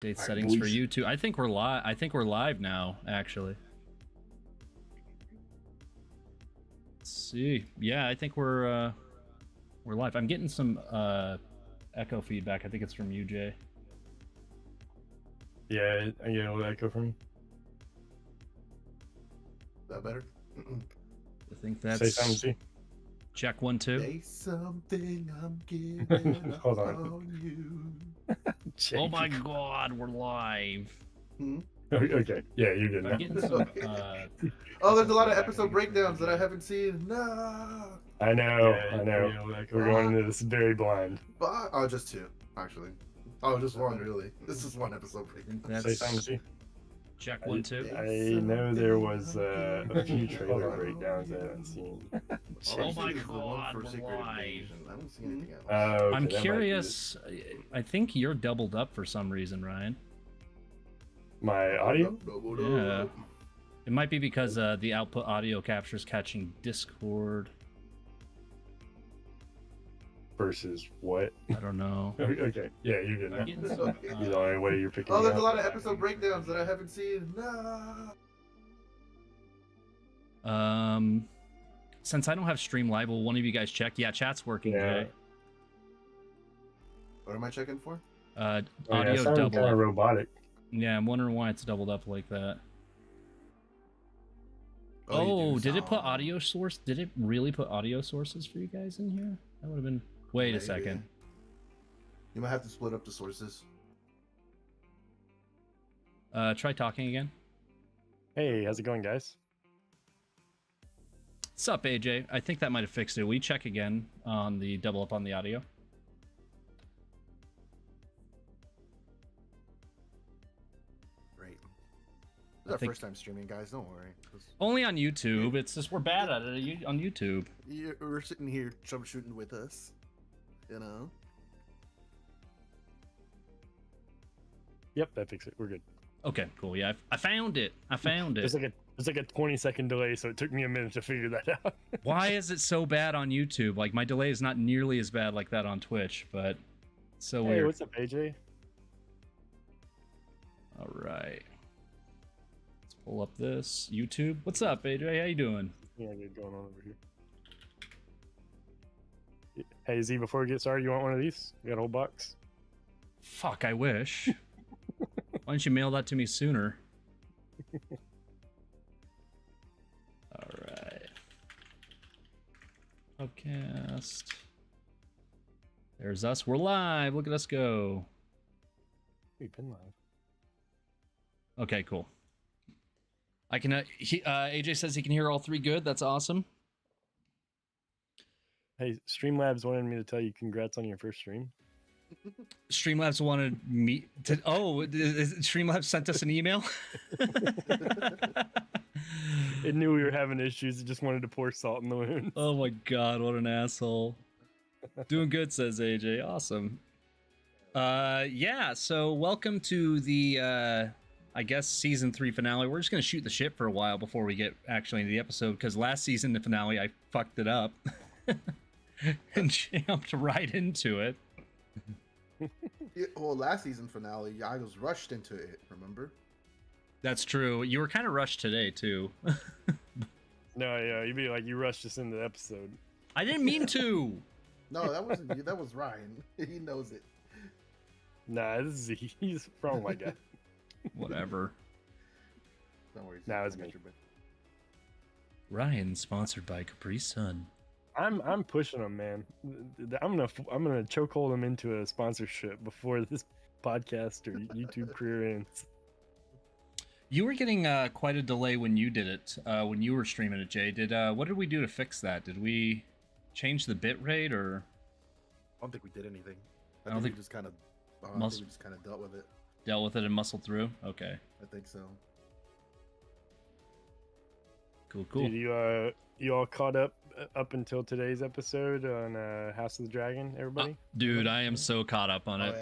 Date All right, settings for boys. YouTube. I think we're live. I think we're live now, actually. Let's see. Yeah, I think we're live. I'm getting some echo feedback. I think it's from you, Jay. Yeah, I get a little echo from you. Is that better? I think Say that's something, see. check 1 2. Say something, I'm giving up Hold on. on you. Jake. Oh my God, we're live. Okay, yeah, you're good I'm now. getting some. Oh, there's a lot of feedback. episode breakdowns that I haven't seen. No. I know, Yeah, I know. We're going into this very blind. Oh, just two, actually. Oh, just one, really. This is one episode I think breakdown. Say something, that's see. check 1 2. I know there was a few trailer breakdowns I haven't seen. Oh my This is the one God, for we're Secret live. Invasion. I don't see anything else. Okay, I'm that might be curious. I think you're doubled up for some reason, Ryan. my audio Yeah. It might be because the output audio capture is catching Discord. versus what? I don't know. Okay, yeah, you're good I'm now. getting some, You're the only way you're picking Oh, me there's a up. lot of episode breakdowns that I haven't seen. No. Since I don't have Stream Live, will one of you guys check? Yeah, chat's working, Yeah. Jay. What am I checking for? Oh, yeah, Audio it sounded double kind up. of robotic. Yeah, I'm wondering why it's doubled up like that. you Oh, do did it put sound. audio source? Did it really put audio sources for you guys in here? That would have been. Wait a Maybe. second. You might have to split up the sources. Try talking again. Hey, how's it going, guys? What's up, AJ? I think that might have fixed it. Will you check again on the double up on the audio? Great. This I is our think- first time streaming, guys. Don't worry. Only on YouTube. It's just we're bad at it on YouTube. We're sitting here troubleshooting with us. You know? Yep, that fixed it. We're good. Okay, cool. Yeah, I found it. I found it. There's like a 20-second delay, so it took me a minute to figure that out. Why is it so bad on YouTube? Like my delay is not nearly as bad like that on Twitch, but it's so Hey, weird. what's up, AJ? All right. Let's pull up this YouTube. What's up, AJ? How you doing? Yeah, good going on over here. Hey, Z, before we get started, you want one of these? We got a whole box. Fuck, I wish. Why didn't you mail that to me sooner? All right. Podcast. There's us. We're live. Look at us go. We've been live. Okay, cool. I can. AJ says he can hear all three good. That's awesome. Hey, Streamlabs wanted me to tell you congrats on your first stream. Streamlabs wanted me to. Oh, Streamlabs sent us an email. It knew we were having issues. It just wanted to pour salt in the wound. Oh my God, what an asshole. Doing good, says AJ. Awesome. Yeah. So welcome to the I guess season 3 finale. We're just gonna shoot the shit for a while before we get actually into the episode because last season the finale I fucked it up and jumped right into it. Yeah, well, last season finale, I was rushed into it, remember? That's true. You were kind of rushed today too. No, yeah, you'd be like, you rushed us into the episode. I didn't mean to. No, that wasn't you. That was Ryan. He knows it. Nah, this is he's wrong, my guy. Whatever. Don't worry. Nah, it was I got me. your back. Ryan, sponsored by Capri Sun. I'm pushing him, man. I'm gonna chokehold him into a sponsorship before this podcast or YouTube career ends. You were getting quite a delay when you did it, when you were streaming it, Jay. What did we do to fix that? Did we change the bit rate or I don't think we did anything. I don't think- we just kind of. I Must- think we just kind of dealt with it. dealt with it and muscled through? Okay, I think so. cool, cool. Dude, you all caught up until today's episode on House of the Dragon, everybody? Dude, I am so caught up on Oh,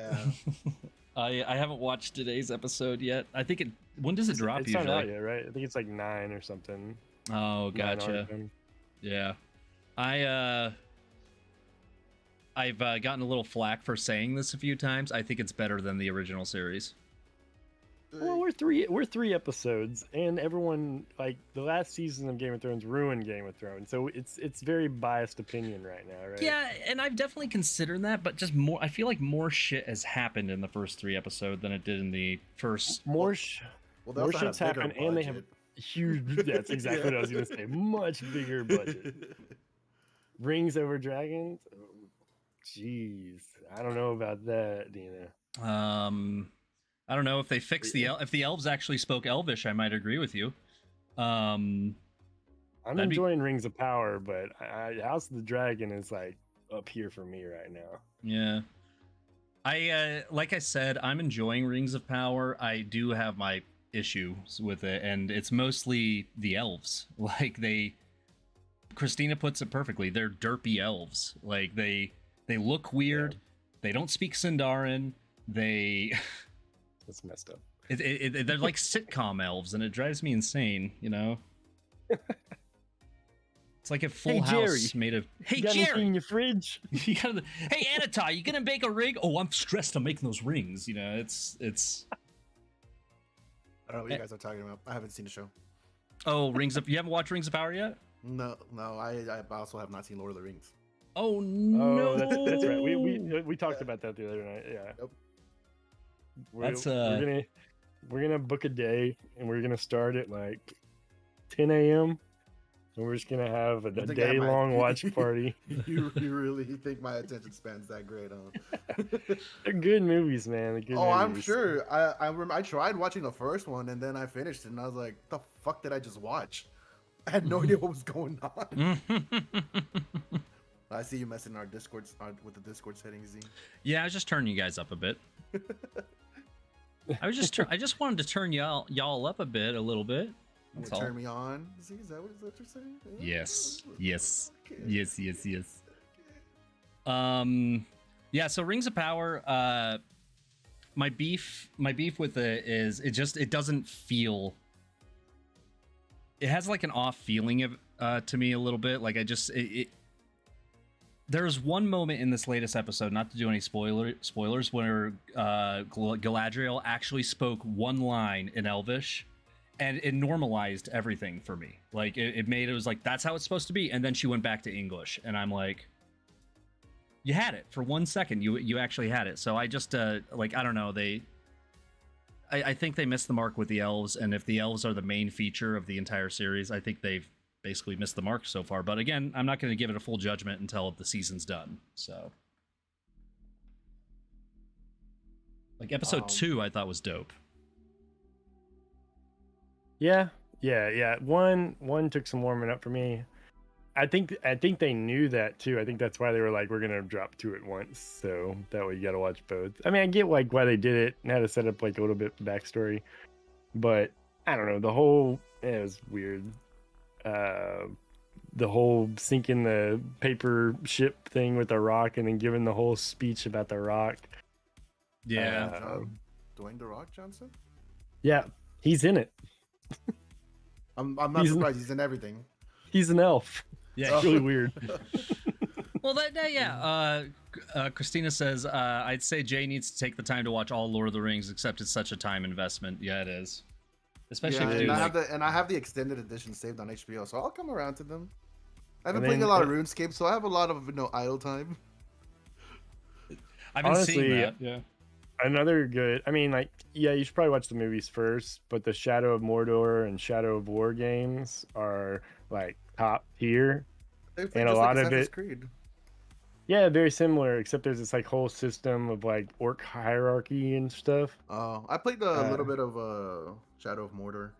it. I haven't watched today's episode yet. I think it. When does it drop It's not usually? out yet, right? I think it's like 9 or something. Oh, 9 gotcha. RPM. Yeah, I've gotten a little flack for saying this a few times. I think it's better than the original series. Well, we're three episodes, and everyone like the last season of Game of Thrones ruined Game of Thrones, so it's very biased opinion right now, right? Yeah, and I've definitely considered that, but just more. I feel like more shit has happened in the first 3 episodes than it did in the first. More they more also had a shit's bigger happened, and they have budget. huge. That's exactly what I was gonna say. Much bigger budget. Rings over dragons. Oh, jeez, I don't know about that, Dina. I don't know if they fix if the elves actually spoke Elvish. I might agree with you. I'm enjoying Rings of Power, but House of the Dragon is like up here for me right now. Yeah. I like I said, I'm enjoying Rings of Power. I do have my issues with it, and it's mostly the elves. Like Christina puts it perfectly. They're derpy elves. Like they look weird. Yeah. They don't speak Sindarin. That's messed up. They're like sitcom elves, and it drives me insane. You know. It's like a Full House made of. Hey, you got Jerry, anything in your fridge? Hey, Anata, you gonna bake a ring? Oh, I'm stressed. I'm making those rings. You know, it's. I don't know what you guys are talking about. I haven't seen the show. Oh, You haven't watched Rings of Power yet? No. I also have not seen Lord of the Rings. Oh no! Oh, that's right. We talked about that the other night. Yeah. Yep. We're gonna book a day, and we're gonna start at like 10 a.m. and we're just gonna have a day-long watch party. You really think my attention span's that great, huh? They're good movies, man. They're good movies. I'm sure. I remember I tried watching the first one, and then I finished it, and I was like, "The fuck did I just watch?" I had no idea what was going on. I see you messing our Discord with the Discord settings, Z. Yeah, I was just turning you guys up a bit. I just wanted to turn y'all up a little bit. That's all. Turn me on. Z, is that what you're saying? Yes. Okay. Yes. Yeah. So Rings of Power. My beef with it is it doesn't feel. It has like an off feeling of to me a little bit. Like there's one moment in this latest episode, not to do any spoilers, where Galadriel actually spoke one line in Elvish, and it normalized everything for me. Like it was like, that's how it's supposed to be, and then she went back to English, and I'm like, you had it for 1 second. You actually had it. So I just I don't know. I think they missed the mark with the elves, and if the elves are the main feature of the entire series, I think they've basically missed the mark so far. But again, I'm not going to give it a full judgment until the season's done. So, like episode 2, I thought was dope. Yeah. One took some warming up for me. I think they knew that too. I think that's why they were like, we're gonna drop 2 at once, so that way you gotta watch both. I mean, I get like why they did it and how to set up like a little bit of backstory, but I don't know. It was weird. The whole sinking the paper ship thing with the rock and then giving the whole speech about the rock. Yeah. Dwayne The Rock Johnson? Yeah, he's in it. I'm not surprised. He's in everything. He's an elf. Yeah, it's really weird. Well, Christina says, I'd say Jay needs to take the time to watch all Lord of the Rings, except it's such a time investment. Yeah, it is. Especially if I have the extended edition saved on HBO, so I'll come around to them. I've been playing a lot of RuneScape, so I have a lot of idle time. I've been seeing that. Yeah. Another good. I mean, like, yeah, you should probably watch the movies first, but the Shadow of Mordor and Shadow of War games are like top tier, and a lot of it. Creed. Yeah, very similar, except there's this like whole system of like orc hierarchy and stuff. Oh, I played a little bit of Shadow of Mordor.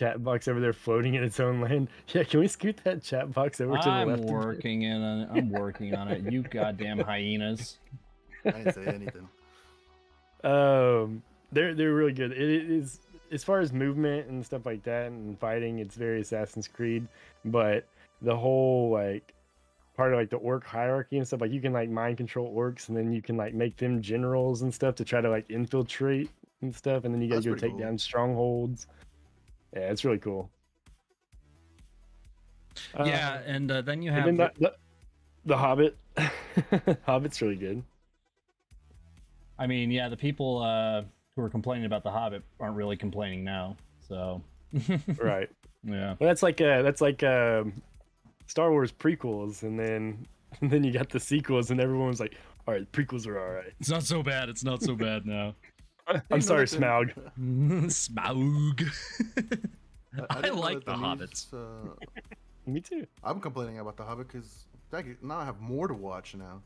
Chat box over there floating in its own land. Yeah, can we scoot that chat box over to the left? I'm working on it. You goddamn hyenas. I didn't say anything. They're really good. It is, as far as movement and stuff like that and fighting, it's very Assassin's Creed, but the whole like part of like the orc hierarchy and stuff, like you can like mind control orcs and then you can like make them generals and stuff to try to like infiltrate and stuff, and then you gotta go take down strongholds. Yeah, it's really cool. Yeah, and then you have the Hobbit. Hobbit's really good. I mean, yeah, the people who who are complaining about the Hobbit aren't really complaining now. So Right. yeah. Well, that's like Star Wars prequels, and then you got the sequels, and everyone was like, "All right, prequels are all right." It's not so bad. It's not so bad now. I'm sorry, Smaug. Smaug. I didn't know like that the news, Hobbits. Me too. I'm complaining about the Hobbit because now I have more to watch now.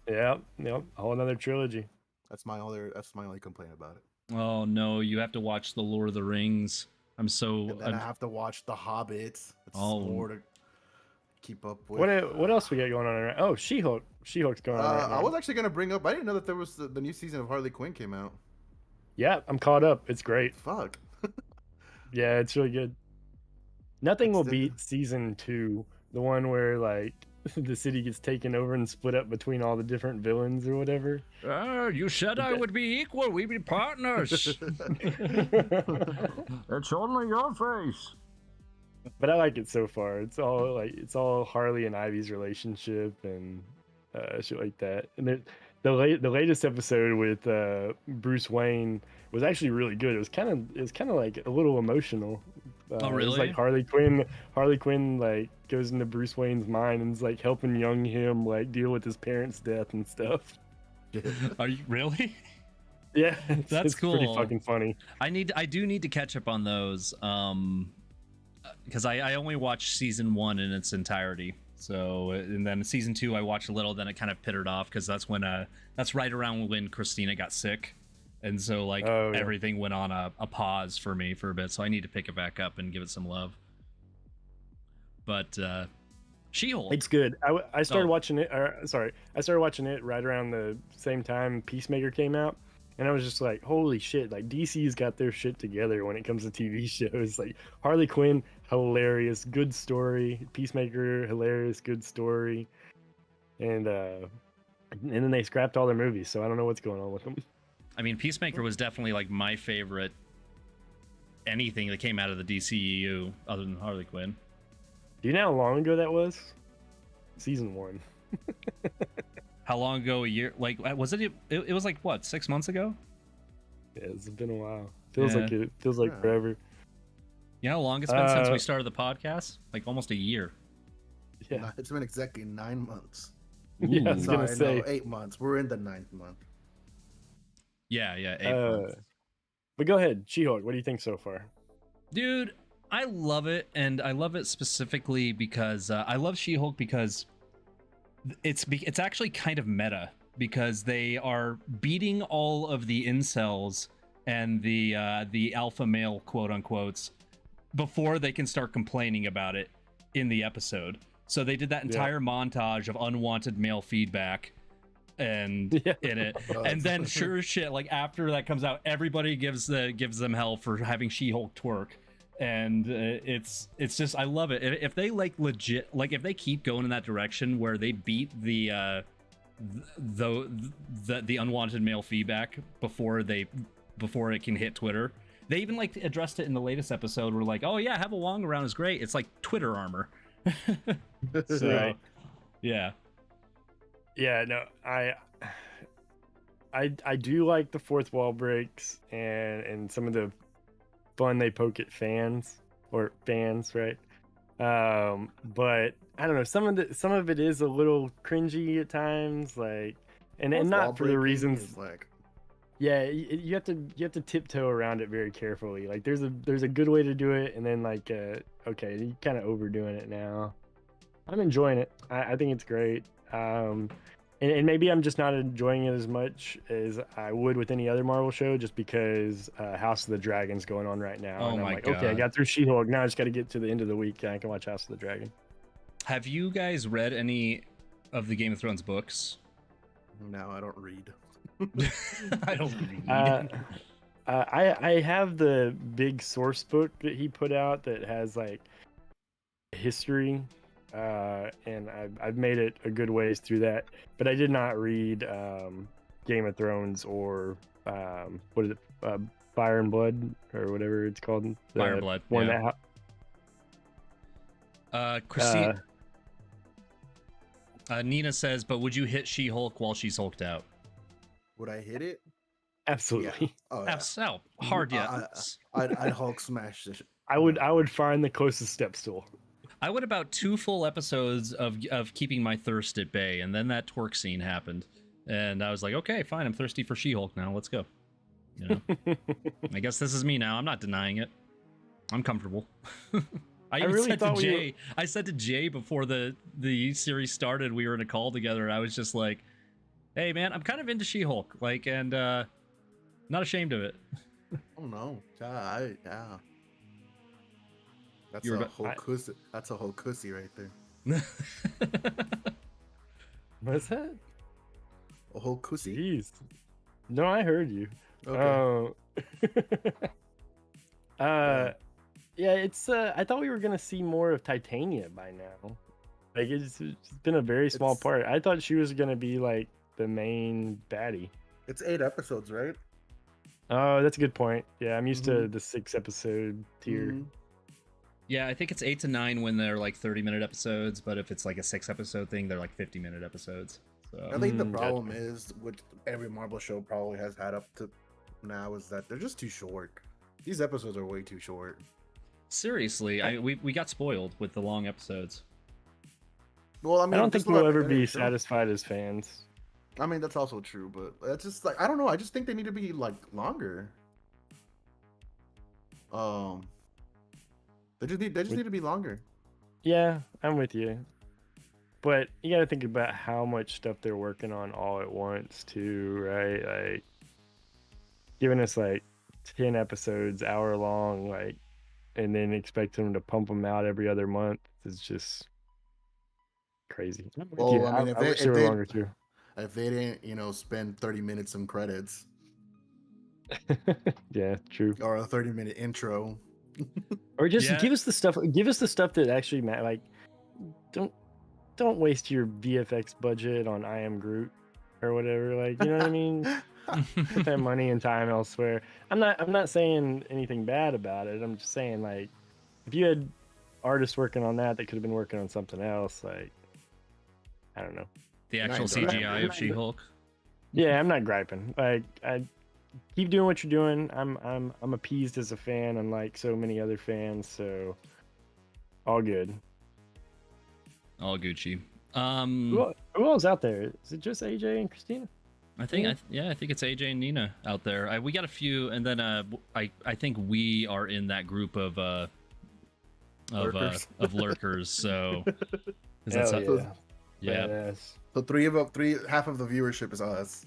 Yep. A whole another trilogy. That's my only complaint about it. Oh no, you have to watch the Lord of the Rings. I'm so. And then I have to watch the Hobbits. It's Oh. more to keep up with. What else we got going on right? Oh, She-Hulk. She-Hulk's going on right now. I was actually gonna bring up. I didn't know that there was the new season of Harley Quinn came out. Yeah, I'm caught up. It's great. Fuck. Yeah, it's really good. Nothing will Extended. beat season 2, the one where like the city gets taken over and split up between all the different villains or whatever. You said I would be equal. We'd be partners. It's only your face. But I like it so far. It's all Harley and Ivy's relationship and shit like that. And the latest episode with Bruce Wayne was actually really good. It was kind of like a little emotional. Oh, It was really? like Harley Quinn like goes into Bruce Wayne's mind and is like helping young him like deal with his parents' death and stuff. Are you really? Yeah, That's it's pretty cool. fucking funny. I do need to catch up on those. Because I only watched season 1 in its entirety. So, and then season 2 I watched a little, then it kind of pittered off because that's right around when Christina got sick. And so like everything went on a pause for me for a bit. So I need to pick it back up and give it some love. But She-Hulk. It's good. I started watching it. I started watching it right around the same time Peacemaker came out, and I was just like, "Holy shit!" Like DC's got their shit together when it comes to TV shows. Like Harley Quinn, hilarious, good story. Peacemaker, hilarious, good story. And then they scrapped all their movies, so I don't know what's going on with them. I mean, Peacemaker was definitely like my favorite anything that came out of the DCEU other than Harley Quinn. Do you know how long ago that was? Season 1. How long ago? A year? Like, was it? It was like what? 6 months ago? Yeah, it's been a while. Feels like forever. You know how long it's been since we started the podcast? Like almost a year. Yeah, It's been exactly 9 months. yeah. I was gonna say. No, 8 months. We're in the 9th month. Yeah, 8 months. But go ahead, She-Hulk. What do you think so far? Dude, I love it, and I love it specifically because I love She-Hulk because it's actually kind of meta because they are beating all of the incels and the alpha male quote unquotes before they can start complaining about it in the episode. So they did that entire montage of unwanted male feedback and in it, and then sure as shit, like after that comes out, everybody gives them hell for having She-Hulk twerk. And it's just, I love it. If they like legit, like if they keep going in that direction where they beat the unwanted male feedback before it can hit Twitter. They even like addressed it in the latest episode. We're like, oh yeah, have a Wong around is great. It's like Twitter armor. So, Right. Yeah. Yeah, no, I do like the fourth wall breaks and some of the fun they poke at fans, right? But I don't know, some of it is a little cringy at times, like, and not for the reasons. Like, yeah, you have to tiptoe around it very carefully. Like there's a good way to do it, and then like okay, you're kind of overdoing it now. I'm enjoying it. I think it's great. And maybe I'm just not enjoying it as much as I would with any other Marvel show, just because House of the Dragon's going on right now. Oh and I'm my like, God. okay, I got through She-Hulk. Now I just got to get to the end of the week and I can watch House of the Dragon. Have you guys read any of the Game of Thrones books? no, I don't read. I don't read. I have the big source book that he put out that has like history, and I've made it a good ways through that, but I did not read Game of Thrones or what is it, Fire and Blood or whatever it's called. Fire and Blood. One Yeah. Christine. Nina says, but would you hit She-Hulk while she's hulked out? Would I hit it? Absolutely. Oh, yeah. So hard, yeah. I'd Hulk smash this. I would find the closest step stool. I went about 2 full episodes of keeping my thirst at bay, and then that twerk scene happened, and I was like, okay, fine, I'm thirsty for She-Hulk now. Let's go. You know, I guess this is me now. I'm not denying it. I'm comfortable. I even really said to thought Jay. I said to Jay before the series started. We were in a call together. I was just like, "Hey, man, I'm kind of into She-Hulk, like, and not ashamed of it." Oh no, yeah. That's You're a about- whole cussy. That's a whole cussy right there. What's that? A whole cussy. Jeez. No, I heard you. Okay. Yeah, it's I thought we were gonna see more of Titania by now. Like it's been a very small It's- part. I thought she was gonna be like the main baddie. It's 8 episodes, right? Oh, that's a good point. Yeah, I'm used to Mhm. the 6-episode tier. Mhm. Yeah, I think it's 8 to 9 when they're like 30-minute episodes, but if it's like a 6-episode thing, they're like 50-minute episodes. I So think the Gotcha. problem is, which every Marvel show probably has had up to now, is that they're just too short. These episodes are way too short. seriously, we got spoiled with the long episodes. Well, I mean, I don't just think we'll like ever any be show. satisfied as fans. I mean, that's also true, but it's just like I don't know. I just think they need to be like longer. They just need to be longer. Yeah, I'm with you. But you gotta think about how much stuff they're working on all at once too, right? Like giving us like 10 episodes, hour long, like, and then expecting them to pump them out every other month is just crazy. I'm with Well, you. I mean, I wish they were longer too. if they didn't, spend 30 minutes in credits Yeah, true. or a 30-minute intro. Or just Yeah. give us the stuff. Give us the stuff that actually matters. Like, don't waste your VFX budget on I Am Groot or whatever. Like, you know what I mean? Put that money and time elsewhere. I'm not saying anything bad about it. I'm just saying, like, if you had artists working on that could have been working on something else, like, I don't know. The actual Nice, alright. CGI of She-Hulk. Yeah, I'm not griping. Like, I keep doing what you're doing. I'm appeased as a fan, unlike so many other fans. So, all good. All Gucci. Who else out there? Is it just AJ and Christina? I think I think it's AJ and Nina out there. We got a few, and then I think we are in that group of Lurkers. of lurkers. So 'cause Hell that's yeah. yeah, Badass. So half of the viewership is us.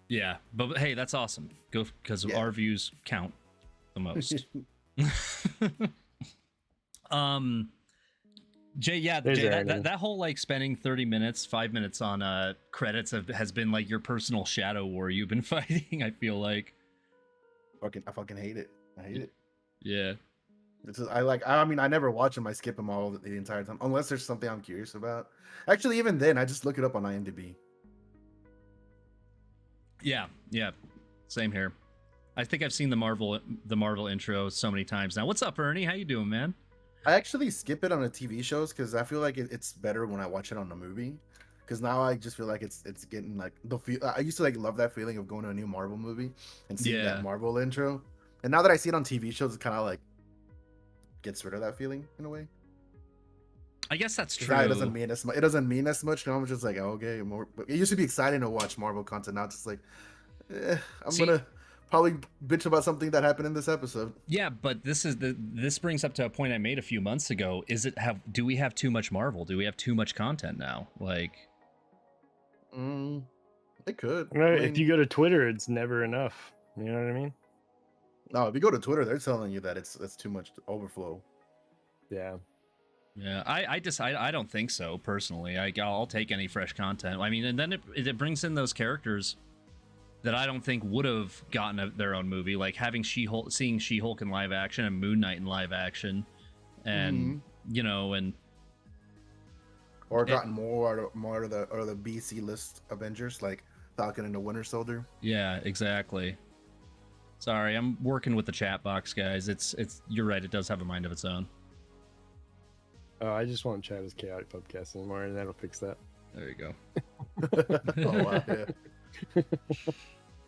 yeah. But hey, that's awesome. Go because Yeah. our views count the most. Jay, yeah, There's Jay, Aaron. that whole like spending 30 minutes, 5 minutes on credits has been like your personal shadow war you've been fighting. I feel like, I fucking hate it. I hate it. yeah. It's just, I mean, I never watch them. I skip them all the entire time, unless there's something I'm curious about. Actually, even then, I just look it up on IMDb. Yeah, same here. I think I've seen the Marvel intro so many times now. What's up, Ernie? How you doing, man? I actually skip it on the TV shows because I feel like it's better when I watch it on the movie. Because now I just feel like it's getting like the feel. I used to like love that feeling of going to a new Marvel movie and seeing Yeah. that Marvel intro. And now that I see it on TV shows, it kind of like gets rid of that feeling in a way. I guess that's 'Cause true. now it doesn't mean as much. It doesn't mean as much. Now I'm just like, oh, okay, more. But it used to be exciting to watch Marvel content. Now it's just like, I'm See- gonna probably bitch about something that happened in this episode. Yeah, but this brings up to a point I made a few months ago. Do we have too much Marvel? Do we have too much content now? Like, It could. You know, I if mean, you go to Twitter, it's never enough. You know what I mean? no, if you go to Twitter, they're telling you that it's too much overflow. Yeah. yeah, I don't think so personally. I'll take any fresh content. I mean, and then it brings in those characters that I don't think would have gotten their own movie, like having seeing She-Hulk in live action and Moon Knight in live action, and you know, and Or gotten more of the BC list Avengers like Falcon and the Winter Soldier. yeah, exactly. Sorry, I'm working with the chat box, guys. It's you're right. It does have a mind of its own. Oh, I just won't chat as chaotic podcast anymore, and that'll fix that. There you go. Oh wow, yeah.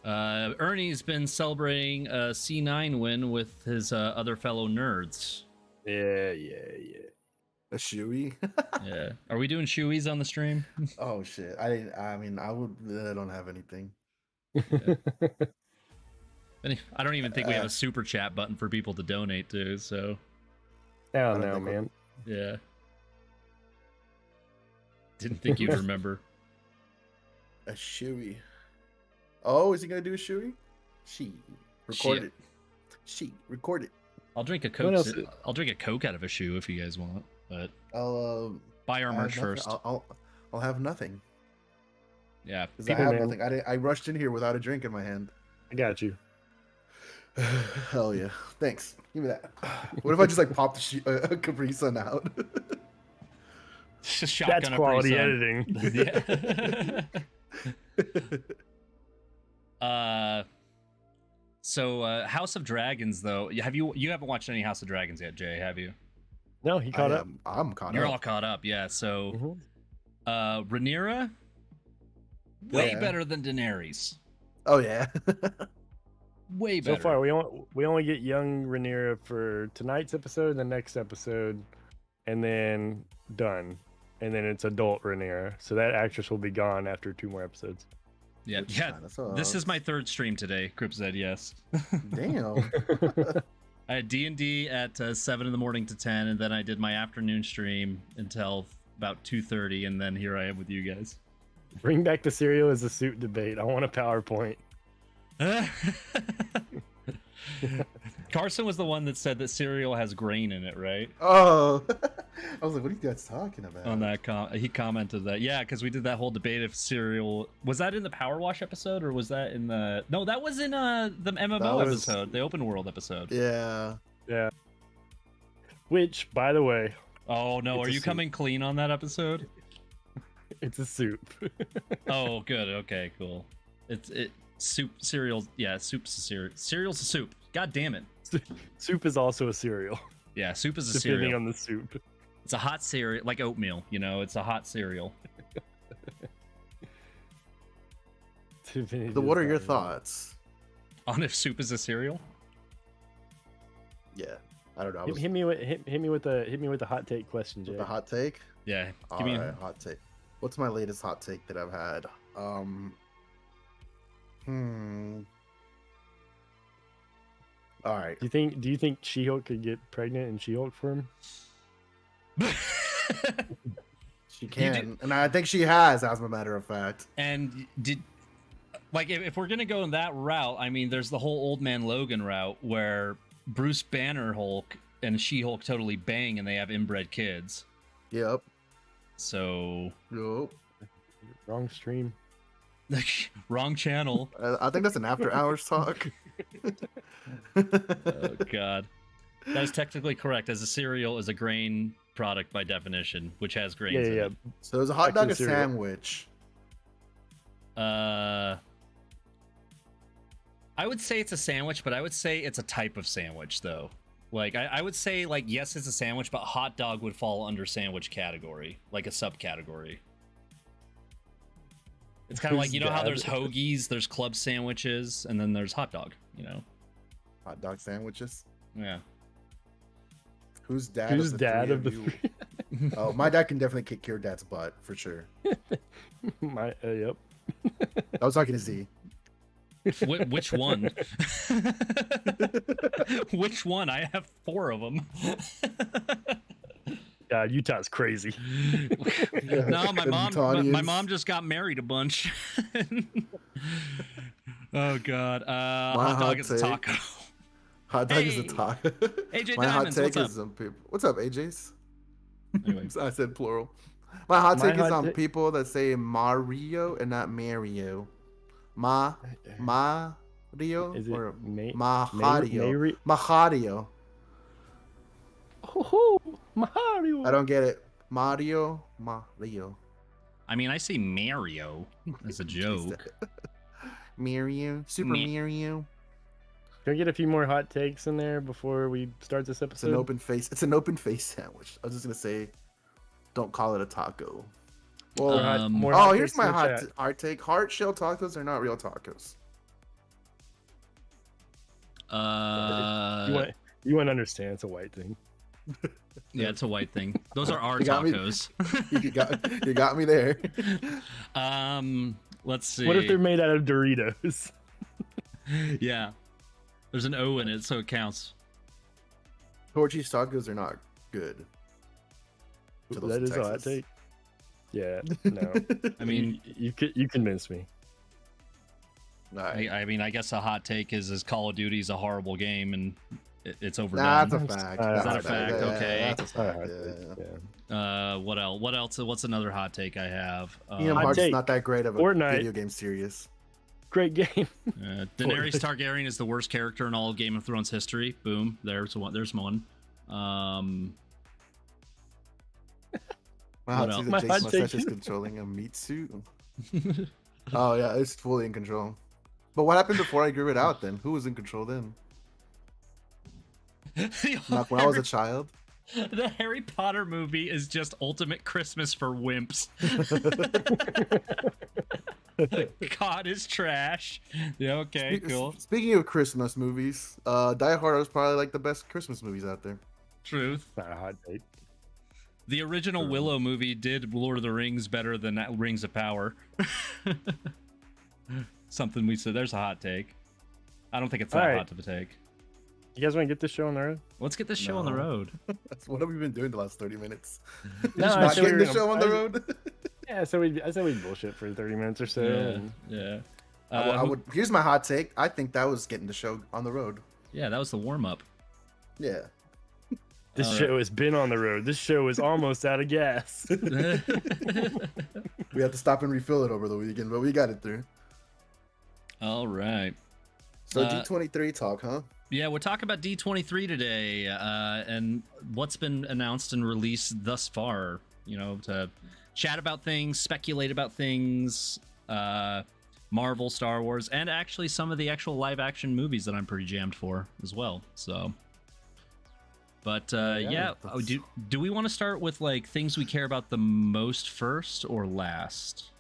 Ernie's been celebrating a C9 win with his other fellow nerds. Yeah. A shoey. Yeah. Are we doing shoeies on the stream? Oh shit! I mean, I don't have anything. I don't even think we have a super chat button for people to donate to. So. I don't know, man. Yeah. Didn't think you'd remember. A shoey. Oh, is he gonna do a shoey? Record it. Record it. I'll drink a Coke. I'll drink a Coke out of a shoe if you guys want, but I'll buy our merch first. I'll have nothing. Yeah, because I have nothing. I rushed in here without a drink in my hand. I got you. Hell yeah! Thanks. Give me that. What if I just like pop the Capri Sun out? That's quality editing. Yeah. So House of Dragons, though, you haven't watched any House of Dragons yet, Jay? Have you? No, he caught up. I'm caught up. You're all caught up, yeah. So, Rhaenyra, way better than Daenerys. Oh yeah. Way better. So far, we only get young Rhaenyra for tonight's episode, the next episode, and then done. And then it's adult Rhaenyra. So that actress will be gone after 2 more episodes. Yeah. This is my 3rd stream today. Crip said yes. Damn. I had D&D at 7 in the morning to 10, and then I did my afternoon stream until about 2:30, and then here I am with you guys. Bring back the cereal as a suit debate. I want a PowerPoint. Carson was the one that said that cereal has grain in it, right? Oh, I was like, what are you guys talking about? On that he commented that, yeah, because we did that whole debate if cereal was that in the Power Wash episode or was that in the that was in the MMO episode, the open world episode. Yeah. Which, by the way, oh no, are you coming clean on that episode? It's a soup. Oh, good. Okay, cool. Soup cereal. Yeah, soup's a cereal. Cereal's a soup. God damn it. Soup is also a cereal. Yeah, soup is a Depending cereal. on the soup. It's a hot cereal, like oatmeal. You know, it's a hot cereal. So, what are your thoughts on if soup is a cereal? Yeah, I don't know. Hit me with the hot take question, Jay. The hot take? Yeah. Give me a hot take. What's my latest hot take that I've had? All right. Do you think She-Hulk could get pregnant in She-Hulk form? She can, and I think she has, as a matter of fact. And if we're gonna go in that route, I mean, there's the whole Old Man Logan route where Bruce Banner Hulk and She-Hulk totally bang, and they have inbred kids. Yep. So. Yep. Wrong stream. Wrong channel. I think that's an after hours talk. Oh god. That is technically correct, as a cereal is a grain product by definition, which has grains in it. So is a hot dog a sandwich? I would say it's a sandwich, but I would say it's a type of sandwich, though. Like, I would say, like, yes, it's a sandwich, but hot dog would fall under sandwich category, like a subcategory. It's kind of like, you know how there's hoagies, there's club sandwiches, and then there's hot dog, you know? Hot dog sandwiches? Yeah. Who's dad of the three? Oh, my dad can definitely kick your dad's butt, for sure. Yep. I was talking to Z. Which one? Which one? I have 4 of them. God, Utah's crazy. No, my mom just got married a bunch. Oh god. Hot dog is a taco. Hot dog is a taco. AJ My Diamonds, hot take what's is on people. What's up, AJ's? Anyway. I said plural. My hot take is on people that say Mario and not Mario. Mario is it or Mahario? Mahario. Oh, Mario. I don't get it. Mario. I mean, I say Mario as a joke. Mario. Super Mario. Can I get a few more hot takes in there before we start this episode? It's an open face sandwich. I was just gonna say, don't call it a taco. Well, here's my hot take. Heart shell tacos are not real tacos. You want to understand? It's a white thing. Yeah, it's a white thing. Those are our You got me. tacos. You got me there. Let's see. What if they're made out of Doritos? Yeah, there's an O in it, so it counts. Torchy's tacos are not good. So those That in is a hot Texas. take. Yeah, no. I mean, you convinced me. Alright. I mean, I guess a hot take is Call of Duty is a horrible game and it's overdone. Nah, that's a fact. Is that a fact? Yeah, Okay. That's a All fact. right, Yeah. yeah. What else? What else? What's another hot take I have? Kingdom Hot Hearts is take. not that great of a Fortnite. video game series. Great game. Daenerys Targaryen is the worst character in all of Game of Thrones history. Boom. There's one. There's one. Wow, What see else? the My Jason hot mustache take. is controlling a meat suit. Oh yeah, it's fully in control. But what happened before I grew it out then? Who was in control then? Like when I was a child? The Harry Potter movie is just ultimate Christmas for wimps. God is trash. Yeah, okay, cool. Speaking of Christmas movies, Die Hard is probably like the best Christmas movies out there. Truth. Not a hot take. The original True. Willow movie did Lord of the Rings better than that Rings of Power. Something we said. There's a hot take. I don't think it's that All right. hot of a take. You guys want to get this show on the road? Let's get this show on the No. road. That's what have we been doing the last 30 minutes? No, Just I not said we getting were the gonna- show on the I- road. Yeah, I said we'd bullshit for 30 minutes or so. and- Yeah. I would. Here's my hot take. I think that was getting the show on the road. Yeah, that was the warm up. Yeah. This All show has been on the road. This show is almost out of gas. We have to stop and refill it over the weekend, but we got it through. All right. So Uh, D23 talk, huh? Yeah, we're talking about D23 today, and what's been announced and released thus far. You know, to chat about things, speculate about things, Marvel, Star Wars, and actually some of the actual live-action movies that I'm pretty jammed for as well. So, but yeah, that's- do we want to start with like things we care about the most first or last?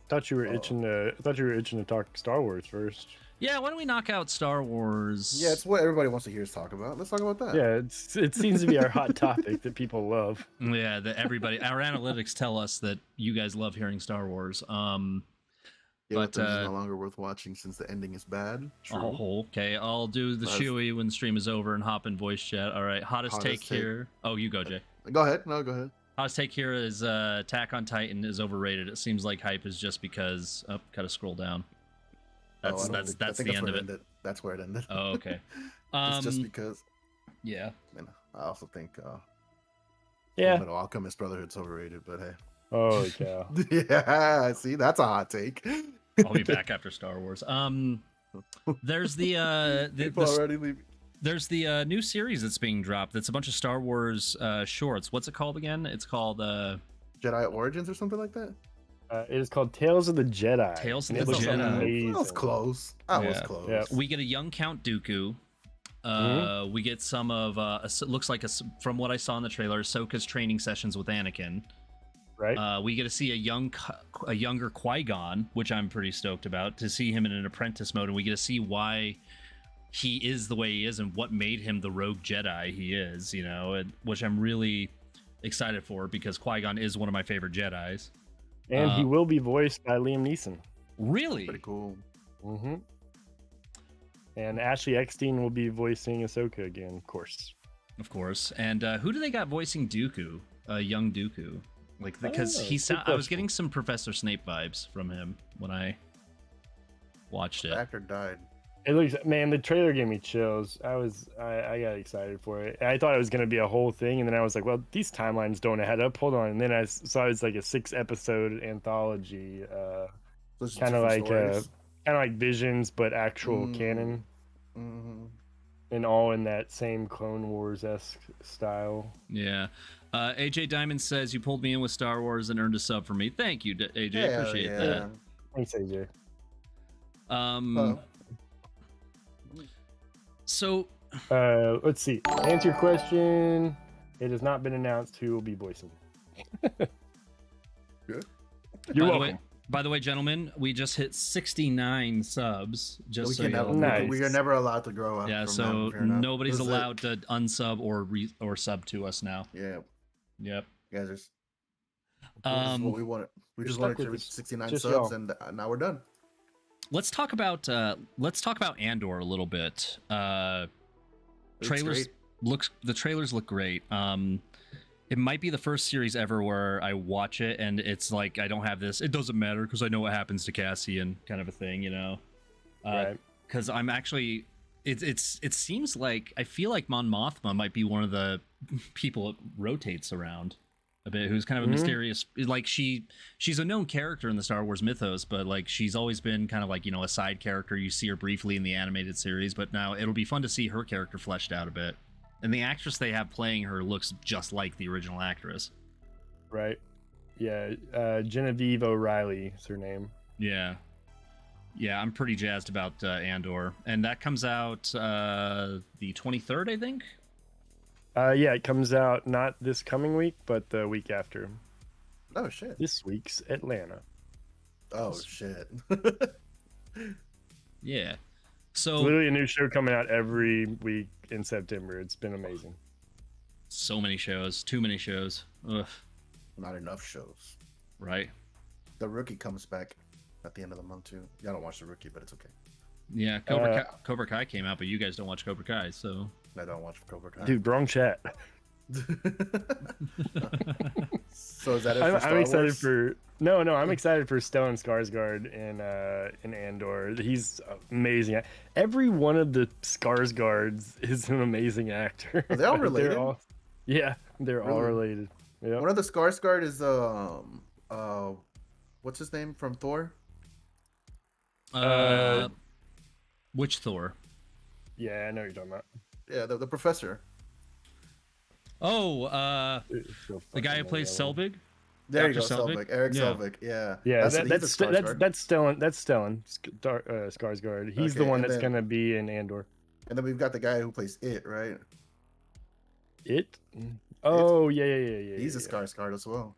thought you were itching to talk Star Wars first. Yeah, why don't we knock out Star Wars? Yeah, it's what everybody wants to hear us talk about. Let's talk about that. Yeah, it seems to be our hot topic that people love. Yeah, that everybody, our analytics tell us that you guys love hearing Star Wars. Game but, of Thrones is no longer worth watching since the ending is bad. True. Oh, okay. I'll do the That's- Chewy when the stream is over and hop in voice chat. All right, hottest take here. Oh, you go, Jay. Go ahead. No, go ahead. Hottest take here is Attack on Titan is overrated. It seems like hype is just because. Oh, gotta scroll down. That's I think the end where of it. ended. That's where it ended. Oh, okay. It's just because. Yeah. Man, I also think Yeah. Metal Alchemist Brotherhood's overrated, but hey. Oh cow. Yeah, see, that's a hot take. I'll be back after Star Wars. There's People already leaving. there's the new series that's being dropped. That's a bunch of Star Wars shorts. What's it called again? It's called Jedi Origins or something like that. It is called Tales of the Jedi. Tales of and the it looks Jedi. amazing. That was close. That was Yeah. close. Yeah. we get a young Count Dooku. We get some of it looks like from what I saw in the trailer, Ahsoka's training sessions with Anakin. Right? We get to see a younger Qui-Gon, which I'm pretty stoked about, to see him in an apprentice mode, and we get to see why he is the way he is and what made him the rogue Jedi he is, you know, which I'm really excited for because Qui-Gon is one of my favorite Jedis. And he will be voiced by Liam Neeson. Really? Pretty cool. Mm-hmm. And Ashley Eckstein will be voicing Ahsoka again, of course. Of course. And who do they got voicing Dooku? Young Dooku. Like, because Oh, I was good question. getting some Professor Snape vibes from him when I watched The it. actor died. It looks, man, the trailer gave me chills. I got excited for it. I thought it was going to be a whole thing, and then I was like, well, these timelines don't add up. Hold on. And then I saw it's like a 6-episode anthology, So it's kind of different like stories. Visions, but actual canon, Mhm. and all in that same Clone Wars-esque style. Yeah. AJ Diamond says, you pulled me in with Star Wars and earned a sub for me. Thank you, AJ. Hell Appreciate yeah. that. Thanks, AJ. So, Let's see. To answer your question, it has not been announced who will be voicing. Good. You're by welcome. the way, By the way, gentlemen, we just hit 69 subs. Just so you know. Nice. We are never allowed to grow up. Yeah, from so now on. nobody's allowed to unsub or sub to us now. Yeah. Yep. You guys this is what we wanted. We just wanted to reach 69 subs, and now we're done. Let's talk about Andor a little bit. The trailers look great. It might be the first series ever where I watch it and it's like I don't have this. It doesn't matter because I know what happens to Cassian, kind of a thing, you know. Right. Because I'm actually, it seems like I feel like Mon Mothma might be one of the people it rotates around a bit, who's kind of a mysterious, like she's a known character in the Star Wars mythos, but like she's always been kind of like, you know, a side character. You see her briefly in the animated series, but now it'll be fun to see her character fleshed out a bit. And the actress they have playing her looks just like the original actress. Right. Yeah. Genevieve O'Reilly is her name. Yeah. Yeah, I'm pretty jazzed about Andor. And that comes out the 23rd, I think? Yeah, it comes out not this coming week, but the week after. Oh, shit. This week's Atlanta. Oh, shit. Yeah. So It's literally a new show coming out every week in September. It's been amazing. so many shows, too many shows. Ugh, Not enough shows. right? The Rookie comes back at the end of the month, too. Y'all don't watch The Rookie, but it's okay. Yeah, Cobra Kai came out, but you guys don't watch Cobra Kai, so I don't watch Cobra Kai. Dude, wrong chat. So is that it for Star I'm excited Wars? for I'm excited for Stellan Skarsgård in Andor. He's amazing. Every one of the Skarsgårds is an amazing actor. Are they all related? They're all related. Yeah. One of the Skarsgård is what's his name from Thor? which Thor? Yeah, I know what you're talking about. Yeah, the professor. Oh, It's so the guy who fucking plays yellow. Selvig. There you go, Dr. Selvig? Selvig. Eric Yeah. Selvig. Yeah. Yeah, he's that's the Skarsgård. Stellan Skarsgård. He's the Okay, one and that's then- gonna be in Andor. And then we've got the guy who plays It, right? It? Oh yeah. He's a yeah. Skarsgård as well.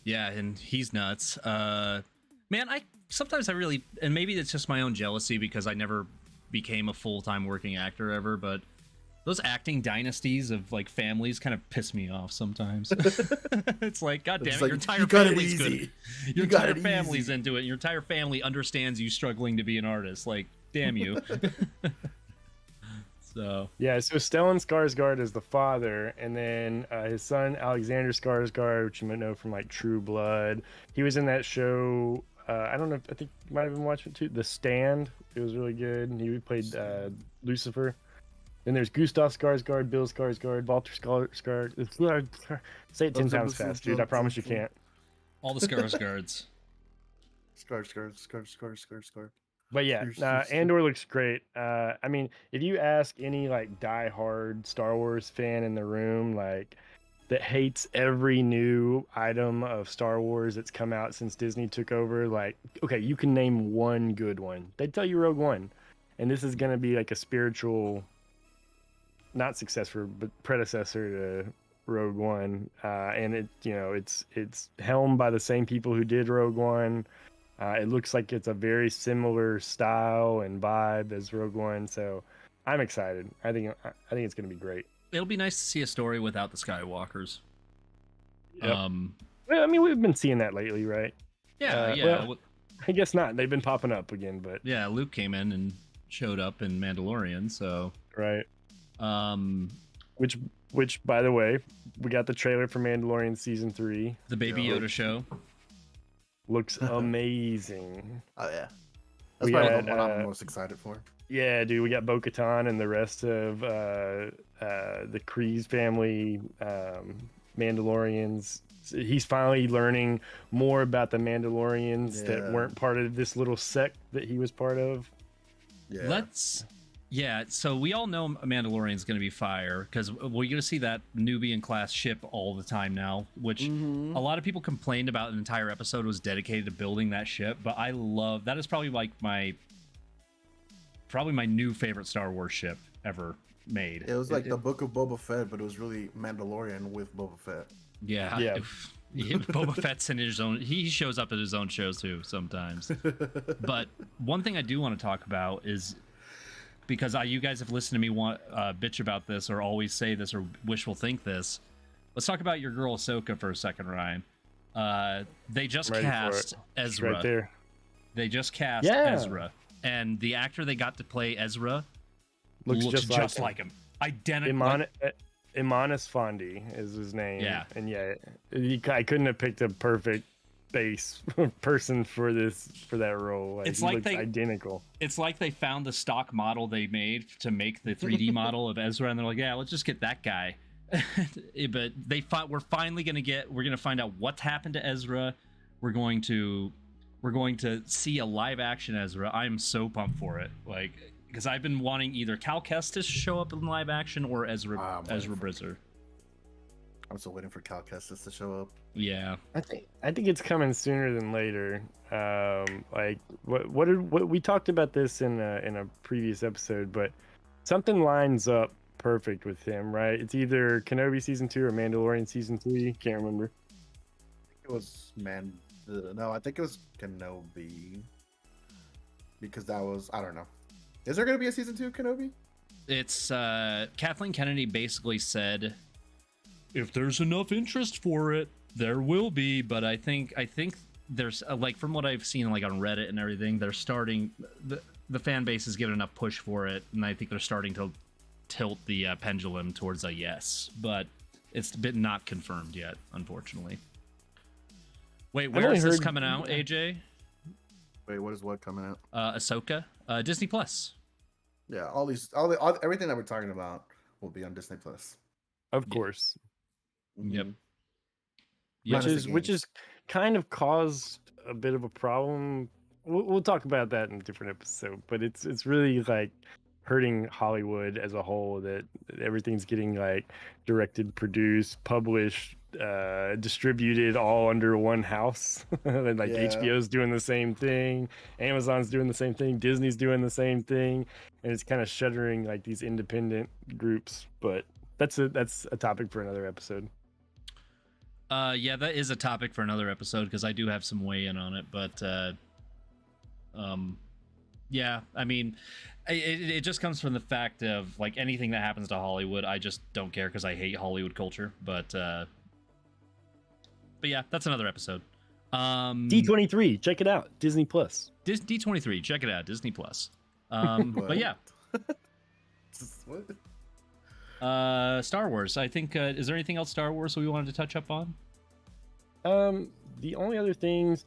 Yeah, and he's nuts. Man, sometimes I really, and maybe it's just my own jealousy because I never became a full-time working actor ever, but those acting dynasties of like families kind of piss me off sometimes. It's like, God damn It's it, like, your entire you got it family's easy. good. You Your got entire it family's easy. into it, and your entire family understands you struggling to be an artist. Like, damn you. So Yeah, so Stellan Skarsgård is the father, and then his son Alexander Skarsgård, which you might know from like True Blood. He was in that show. I don't know. I think you might have been watching it too. The Stand. It was really good. And he played Lucifer. Then there's Gustav Skarsgård, Bill Skarsgård, Walter Skarsgård. Say it 10 times fast, dude. I promise you can't. all the Skarsgårds. Skarsgård. But yeah, Andor looks great. I mean, if you ask any like die-hard Star Wars fan in the room, like that hates every new item of Star Wars that's come out since Disney took over, like, okay, you can name one good one. They'd tell you Rogue One, and this is gonna be like a spiritual, not successor, but predecessor to Rogue One. And it's helmed by the same people who did Rogue One. It looks like it's a very similar style and vibe as Rogue One, so I'm excited. I think it's going to be great. It'll be nice to see a story without the Skywalkers. Yep. Um, Well, I mean, we've been seeing that lately, right? yeah, well, I guess not. They've been popping up again, but yeah. Luke came in and showed up in Mandalorian, so right. um, Which, by the way, we got the trailer for Mandalorian season 3. the Baby Yeah. Yoda show. Looks amazing. Oh yeah. That's We probably had, the one I'm most excited for. Yeah, dude, we got Bo-Katan and the rest of the Kryze family, Mandalorians. So he's finally learning more about the Mandalorians that Yeah. weren't part of this little sect that he was part of. Yeah. So we all know Mandalorian's going to be fire because we're going to see that Nubian class ship all the time now, which a lot of people complained about. An entire episode was dedicated to building that ship, but I love that. Is probably like my new favorite Star Wars ship ever made. It was like the Book of Boba Fett, but it was really Mandalorian with Boba Fett. Yeah. Yeah. Boba Fett's in his own. He shows up at his own shows too sometimes. But one thing I do want to talk about is because you guys have listened to me bitch about this or always say this or wishful think this. Let's talk about your girl Ahsoka for a second, Ryan. They just cast Ezra. Right there. They just cast Ezra, and the actor they got to play Ezra looks just like him. Identical. Imanis Fondi is his name. Yeah. And I couldn't have picked a perfect base person for that role. It's like they identical. It's like they found the stock model they made to make the 3D model of Ezra, and they're like, yeah, let's just get that guy. But we're finally gonna find out what's happened to Ezra. We're going to see a live action Ezra. I'm so pumped for it. Like, because I've been wanting either Cal Kestis to show up in live action or Ezra Bridger. I'm still waiting for Cal Kestis to show up. Yeah, I think it's coming sooner than later. Like what we talked about this in a previous episode, but something lines up perfect with him, right? It's either Kenobi season 2 or Mandalorian season 3. Can't remember. It was no, I think it was Kenobi, because that was, I don't know. Is there going to be a season 2 Kenobi? It's Kathleen Kennedy basically said, if there's enough interest for it, there will be. But I think there's like, from what I've seen like on Reddit and everything, they're starting the fan base is giving enough push for it, and I think they're starting to tilt the pendulum towards a yes, but it's been not confirmed yet, unfortunately. Wait, where is this coming out, AJ? Wait, what coming out? Ahsoka, Disney Plus. Yeah, everything that we're talking about will be on Disney Plus. Of course. Yep. Which is kind of caused a bit of a problem. We'll talk about that in a different episode, but it's really like hurting Hollywood as a whole that everything's getting like directed, produced, published, distributed all under one house. And like HBO's doing the same thing, Amazon's doing the same thing, Disney's doing the same thing, and it's kind of shuttering like these independent groups. But that's a topic for another episode. Yeah, that is a topic for another episode because I do have some weigh in on it, but yeah, I mean, it just comes from the fact of like anything that happens to Hollywood, I just don't care because I hate Hollywood culture. But yeah, that's another episode. D23, check it out, Disney Plus. D23, check it out, Disney Plus. But yeah, what? Star Wars. I think. Is there anything else Star Wars we wanted to touch up on? The only other things,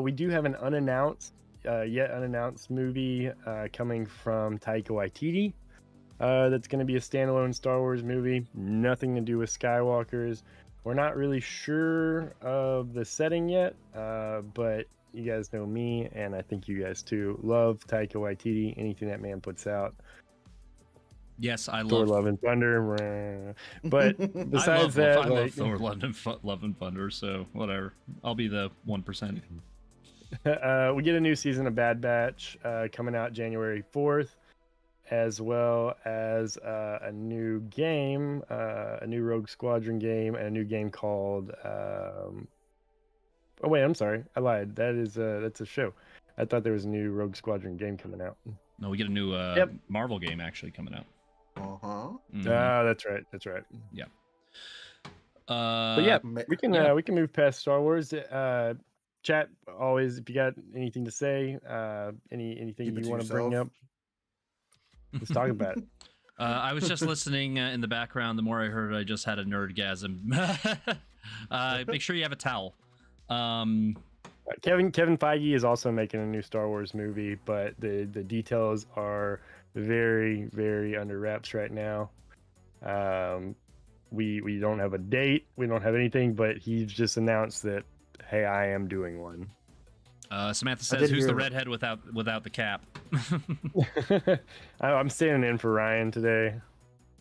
we do have an yet unannounced movie coming from Taika Waititi. That's going to be a standalone Star Wars movie, nothing to do with Skywalkers. We're not really sure of the setting yet, but you guys know me, and I think you guys too, love Taika Waititi. Anything that man puts out. Yes, I Thor, love Love and Thunder. But besides I love Thor, Love and Thunder, so whatever. I'll be the 1%. We get a new season of Bad Batch coming out January 4th, as well as a new game, a new Rogue Squadron game, and a new game called... oh wait, I'm sorry. I lied. That's a show. I thought there was a new Rogue Squadron game coming out. No, we get a new Marvel game actually coming out. Uh-huh. Mm-hmm. That's right. Yeah. But yeah, we can move past Star Wars. Chat, always, if you got anything to say, anything you want to bring up, let's talk about it. I was just listening in the background. The more I heard, I just had a nerdgasm. Make sure you have a towel. Kevin Feige is also making a new Star Wars movie, but the details are very, very under wraps right now. We don't have a date, we don't have anything, but he's just announced that, hey, I am doing one. Samantha says, who's the redhead without the cap? I'm standing in for Ryan today.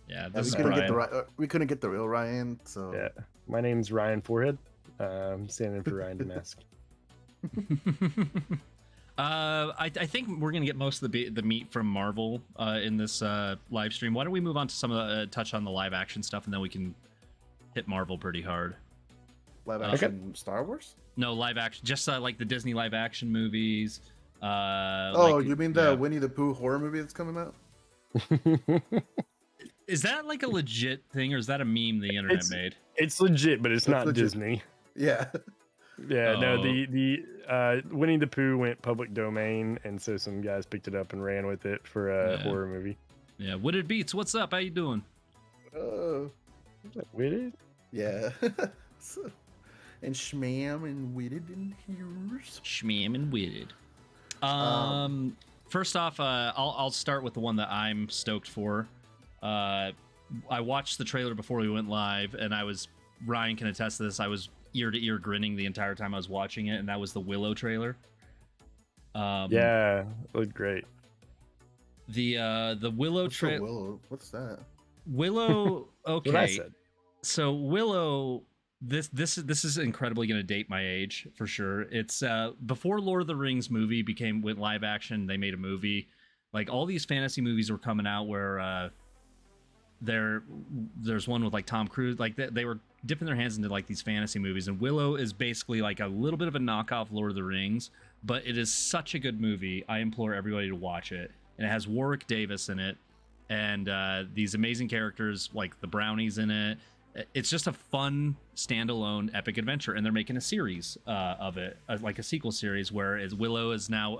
Yeah, this is Ryan. We couldn't get the real Ryan, so yeah. My name's Ryan Forehead. I'm standing in for Ryan Damask. I think we're gonna get most of the meat from Marvel in this live stream. Why don't we move on to some of the touch on the live action stuff, and then we can hit Marvel pretty hard. live action Star Wars? No, live action, just like the Disney live action movies. You mean the Winnie the Pooh horror movie that's coming out? Is that like a legit thing, or is that a meme the internet made? It's legit, but it's not legit. Disney. Yeah. Yeah, no, the Winnie the Pooh went public domain, and so some guys picked it up and ran with it for a horror movie. Yeah, Witted Beats, what's up? How you doing? Witted? Yeah. And Schmam and Witted in here. Schmam and Witted. First off, I'll start with the one that I'm stoked for. I watched the trailer before we went live, and Ryan can attest to this, I was ear to ear grinning the entire time I was watching it, and that was the Willow trailer. Yeah, it looked great. The Willow trailer. Willow, what's that? Willow. Okay. What I said. So Willow. This is incredibly going to date my age for sure. It's before Lord of the Rings movie went live action. They made a movie. Like all these fantasy movies were coming out where there's one with like Tom Cruise. Like they were dipping their hands into like these fantasy movies, and Willow is basically like a little bit of a knockoff Lord of the Rings, but it is such a good movie. I implore everybody to watch it. And it has Warwick Davis in it, and these amazing characters like the brownies in it. It's just a fun standalone epic adventure, and they're making a series of it, like a sequel series where Willow is now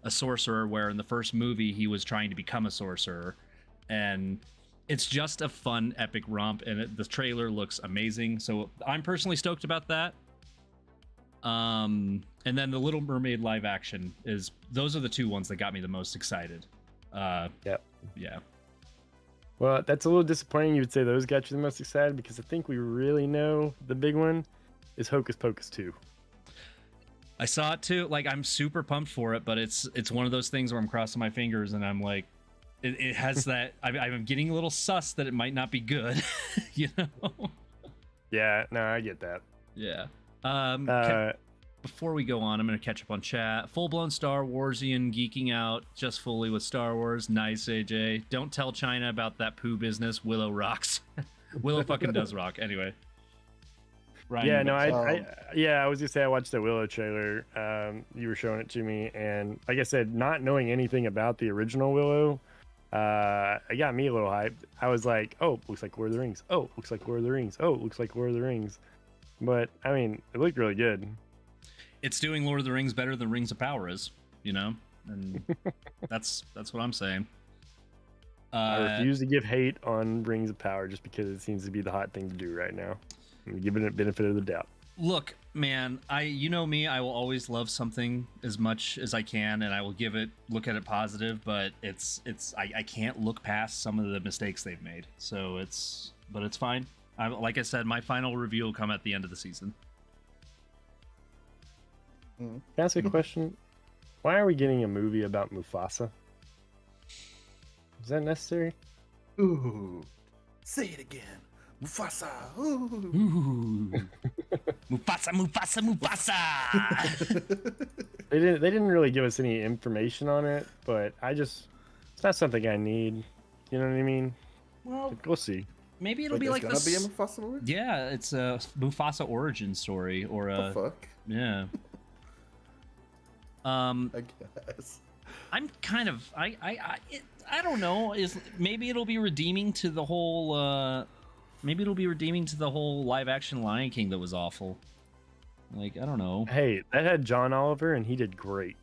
a sorcerer, where in the first movie he was trying to become a sorcerer, and it's just a fun epic romp, and the trailer looks amazing. So I'm personally stoked about that. And then the Little Mermaid live action those are the two ones that got me the most excited. Yep. Yeah. Well, that's a little disappointing. You would say those got you the most excited, because I think we really know the big one is Hocus Pocus 2. I saw it too. Like, I'm super pumped for it, but it's one of those things where I'm crossing my fingers and I'm like, it has that. I'm getting a little sus that it might not be good, you know? Yeah, no, I get that. Yeah. Before we go on, I'm going to catch up on chat. Full-blown Star Warsian geeking out just fully with Star Wars. Nice, AJ. Don't tell China about that poo business. Willow rocks. Willow fucking does rock. Anyway. Ryan, yeah, no, I was gonna say I watched the Willow trailer. You were showing it to me, and like I said, not knowing anything about the original Willow, it got me a little hyped. I was like, oh, looks like Lord of the Rings. Oh, looks like Lord of the Rings. Oh, looks like Lord of the Rings. But I mean, it looked really good. It's doing Lord of the Rings better than Rings of Power is, you know, and that's what I'm saying. I refuse to give hate on Rings of Power just because it seems to be the hot thing to do right now. I'm giving it benefit of the doubt. Look, man, you know me, I will always love something as much as I can, and I will look at it positive, but I can't look past some of the mistakes they've made. So it's fine. Like I said, my final review will come at the end of the season. Can I ask a question? Why are we getting a movie about Mufasa? Is that necessary? Ooh, say it again. Mufasa. Ooh. Ooh. Mufasa. They didn't really give us any information on it, but it's not something I need. You know what I mean? Well, we'll see. Maybe it'll be like this. Be a Mufasa movie? Yeah, it's a Mufasa origin story or a. The fuck? Yeah. I guess. I'm kind of I don't know. Maybe it'll be redeeming to the whole. Maybe it'll be redeeming to the whole live action Lion King that was awful. Like, I don't know. Hey, that had John Oliver and he did great.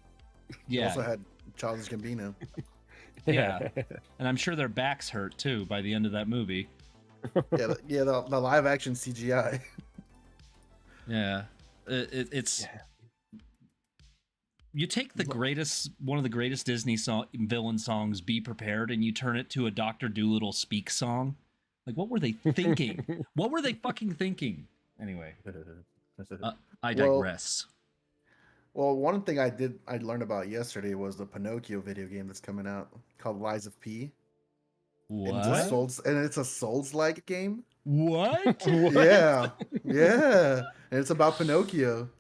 Yeah. It also had Childish Gambino. Yeah. And I'm sure their backs hurt too by the end of that movie. Yeah, the live action CGI. Yeah. It's you take one of the greatest Disney villain songs, Be Prepared, and you turn it to a Dr. Dolittle speak song. Like, what were they thinking? What were they fucking thinking? Anyway, I digress. Well, one thing I learned about yesterday was the Pinocchio video game that's coming out called Lies of P. What? And it's a Souls-like game. What? Yeah. And it's about Pinocchio.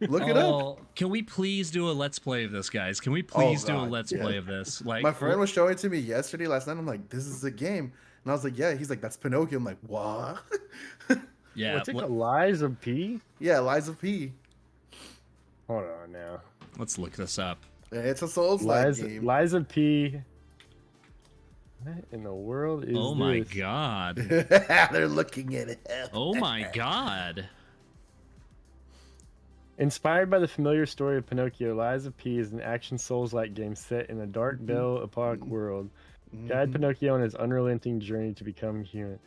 Look it up. Can we please do a let's play of this, guys? Can we please do a let's play of this? Like, my friend was showing it to me last night. I'm like, this is a game. And I was like, yeah. He's like, that's Pinocchio. I'm like, what? Yeah. What's it called? Lies of P? Yeah, Lies of P. Hold on now. Let's look this up. It's a Souls-like game. Lies of P. What in the world is Oh my this? god. They're looking at it. Oh my god. Inspired by the familiar story of Pinocchio, Lies of P is an action Souls-like game set in a dark Belle Epoque world. Guide Pinocchio on his unrelenting journey to become human.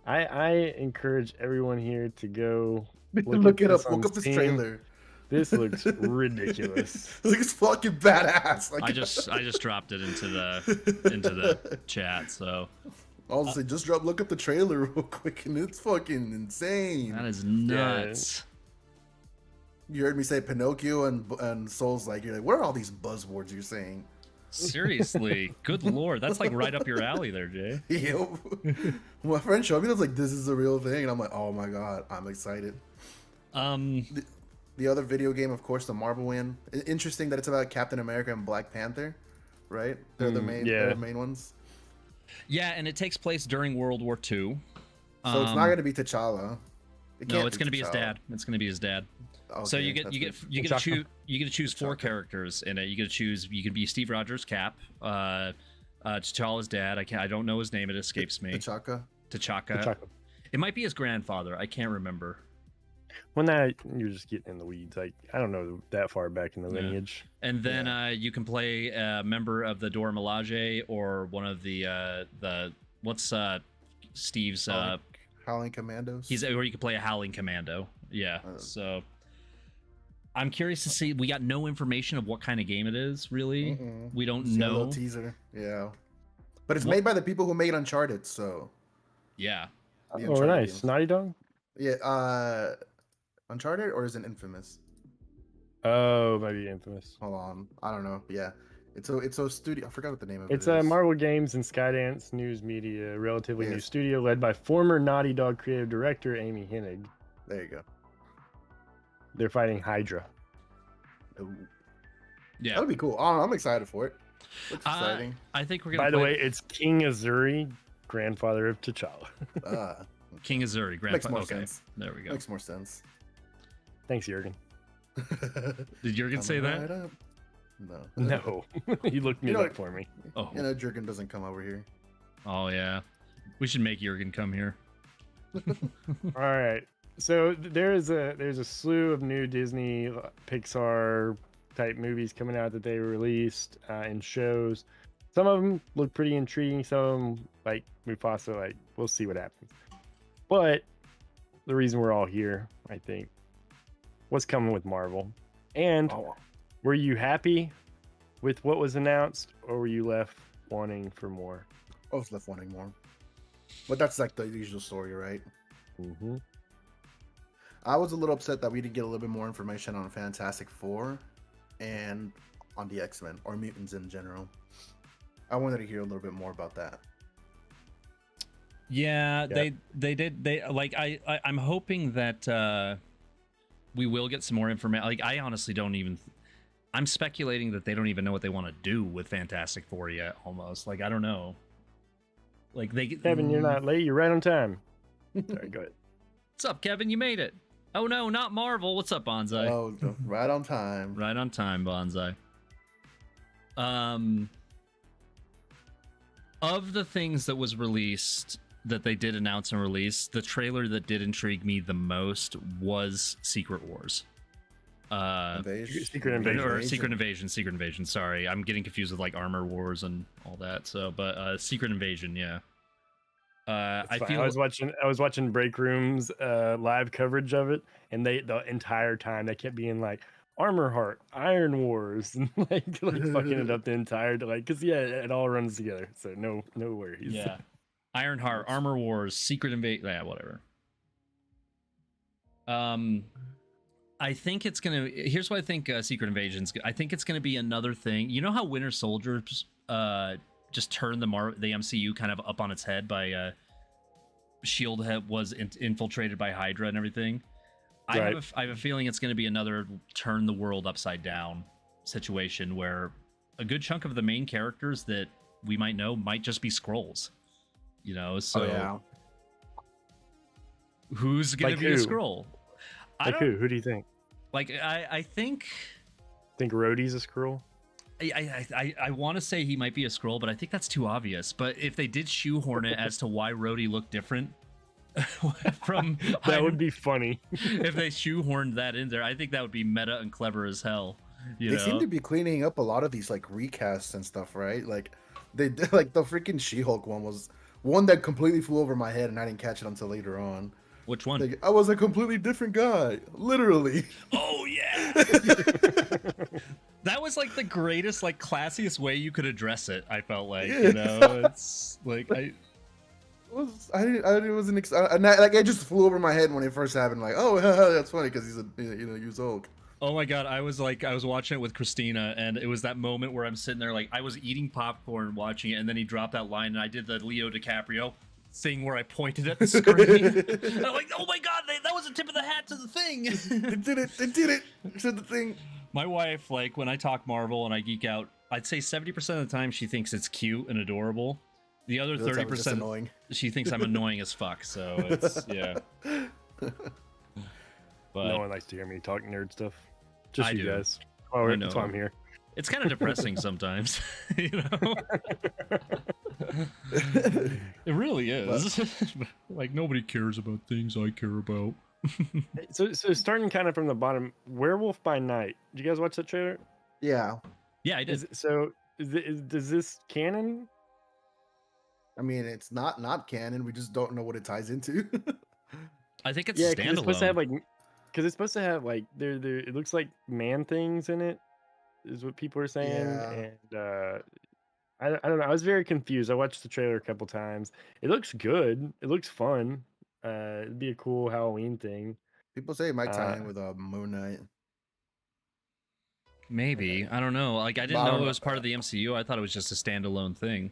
I encourage everyone here to go look it up. Look up this trailer. This looks ridiculous. It looks fucking badass. Like, I just dropped it into the chat. So I'll say just look up the trailer real quick, and it's fucking insane. that is nuts. You heard me say Pinocchio and Souls like. You're like, what are all these buzzwords you're saying? Seriously, good lord, that's like right up your alley there, Jay. Yo, my friend showed me. I was like, this is a real thing, and I'm like, oh my god, I'm excited. The other video game, of course, the Marvel one. Interesting that it's about Captain America and Black Panther, right? They're the main ones. Yeah, and it takes place during World War II. So it's not going to be T'Challa. No, it's going to be his dad. It's going to be his dad. Okay, so you get to choose 4 characters in it. You can be Steve Rogers, Cap, T'Challa's dad. I don't know his name. It escapes me. T'Chaka. It might be his grandfather. I can't remember. When that you're just getting in the weeds, like I don't know that far back in the lineage. And then you can play a member of the Dora Milaje or one of the what's Steve's Howling Commandos. Or you can play a Howling Commando. Yeah. So I'm curious to see. We got no information of what kind of game it is. Really, we don't know. A little teaser. Yeah, but it's made by the people who made Uncharted. So yeah. Oh, nice. Games. Naughty Dog. Yeah. Uncharted or is it Infamous? Oh, maybe Infamous. Hold on, I don't know. Yeah, it's a studio. I forgot what the name of it is. It's a Marvel Games and Skydance News Media, relatively new studio led by former Naughty Dog creative director Amy Hennig. There you go. They're fighting Hydra. Ooh. Yeah, that'll be cool. I'm excited for it. Looks exciting. I think we're gonna. By the way, it's King Azuri, grandfather of T'Challa. King Azuri, grandfather. Makes more sense. There we go. Makes more sense. Thanks, Jurgen. Did Jurgen say that? No. No. He looked me up for me. Oh. Jurgen doesn't come over here. Oh yeah. We should make Jurgen come here. All right. So there's a slew of new Disney Pixar type movies coming out that they released in shows. Some of them look pretty intriguing. Some of them, like Mufasa, like we'll see what happens. But the reason we're all here, I think, what's coming with Marvel. And were you happy with what was announced, or were you left wanting for more? I was left wanting more. But that's like the usual story, right? Mm-hmm. I was a little upset that we didn't get a little bit more information on Fantastic Four and on the X-Men or mutants in general. I wanted to hear a little bit more about that. Yeah. They did. I'm hoping that we will get some more information. Like, I honestly don't even. I'm speculating that they don't even know what they want to do with Fantastic Four yet. Almost like I don't know. Like Kevin, you're not late. You're right on time. Sorry, go ahead. What's up, Kevin? You made it. Oh no, not Marvel. What's up, Bonsai? Oh, right on time. Right on time, Bonsai. Of the things that was released, that they did announce and release, the trailer that did intrigue me the most was Secret Wars. Secret Invasion. Sorry, I'm getting confused with like Armor Wars and all that. So, but Secret Invasion, yeah. I was watching Break Room's live coverage of it, and the entire time they kept being like Armor Heart, Iron Wars, and like fucking it up the entire because it all runs together. So no worries. Yeah. Ironheart, Armor Wars, Secret Invasion, whatever. I think it's gonna. Here's what I think. Secret Invasion's. I think it's gonna be another thing. You know how Winter Soldiers just turned the MCU kind of up on its head by Shield was infiltrated by Hydra and everything. Right. I have a feeling it's gonna be another turn the world upside down situation where a good chunk of the main characters that we might know might just be Skrulls. You know, so Who's gonna Like be a who? scroll? Like who do you think? Like I think Rhodey's a scroll? I want to say he might be a scroll, but I think that's too obvious. But if they did shoehorn it as to why Rhodey looked different from That would be funny. if they shoehorned that in there, I think that would be meta and clever as hell. You They know? seem to be cleaning up a lot of these like recasts and stuff, right? Like they did, like the freaking She-Hulk one was one that completely flew over my head, and I didn't catch it until later on. Which one? Like, I was a completely different guy, literally. Oh yeah. That was like the greatest, like classiest way you could address it. I felt like, you know, it's like It just flew over my head when it first happened. Like, oh, that's funny because he's Hulk. Oh my god, I was watching it with Christina, and it was that moment where I'm sitting there like I was eating popcorn watching it, and then he dropped that line, and I did the Leo DiCaprio thing where I pointed at the screen. And I'm like, oh my god, that was a tip of the hat to the thing. They did it. They did it. Said the thing. My wife, like when I talk Marvel and I geek out, I'd say 70% of the time she thinks it's cute and adorable. The other 30% annoying. She thinks I'm annoying as fuck. So it's yeah. But No one likes to hear me talk nerd stuff. Just I you do. guys. Oh, I that's know. why I'm here. it's kind of depressing sometimes, you know. It really is. Like nobody cares about things I care about. So starting kind of from the bottom, Werewolf by Night. Did you guys watch that trailer? Yeah. Yeah, I did. Does this canon? I mean, it's not canon. We just don't know what it ties into. I think it's Yeah, standalone. because it's supposed to have like there. It looks like man things in it, is what people are saying. Yeah. And I don't know. I was very confused. I watched the trailer a couple times. It looks good. It looks fun. It'd be a cool Halloween thing. People say it might tie in with Moon Knight. Maybe. I don't know. Like I didn't know it was part of the MCU. I thought it was just a standalone thing.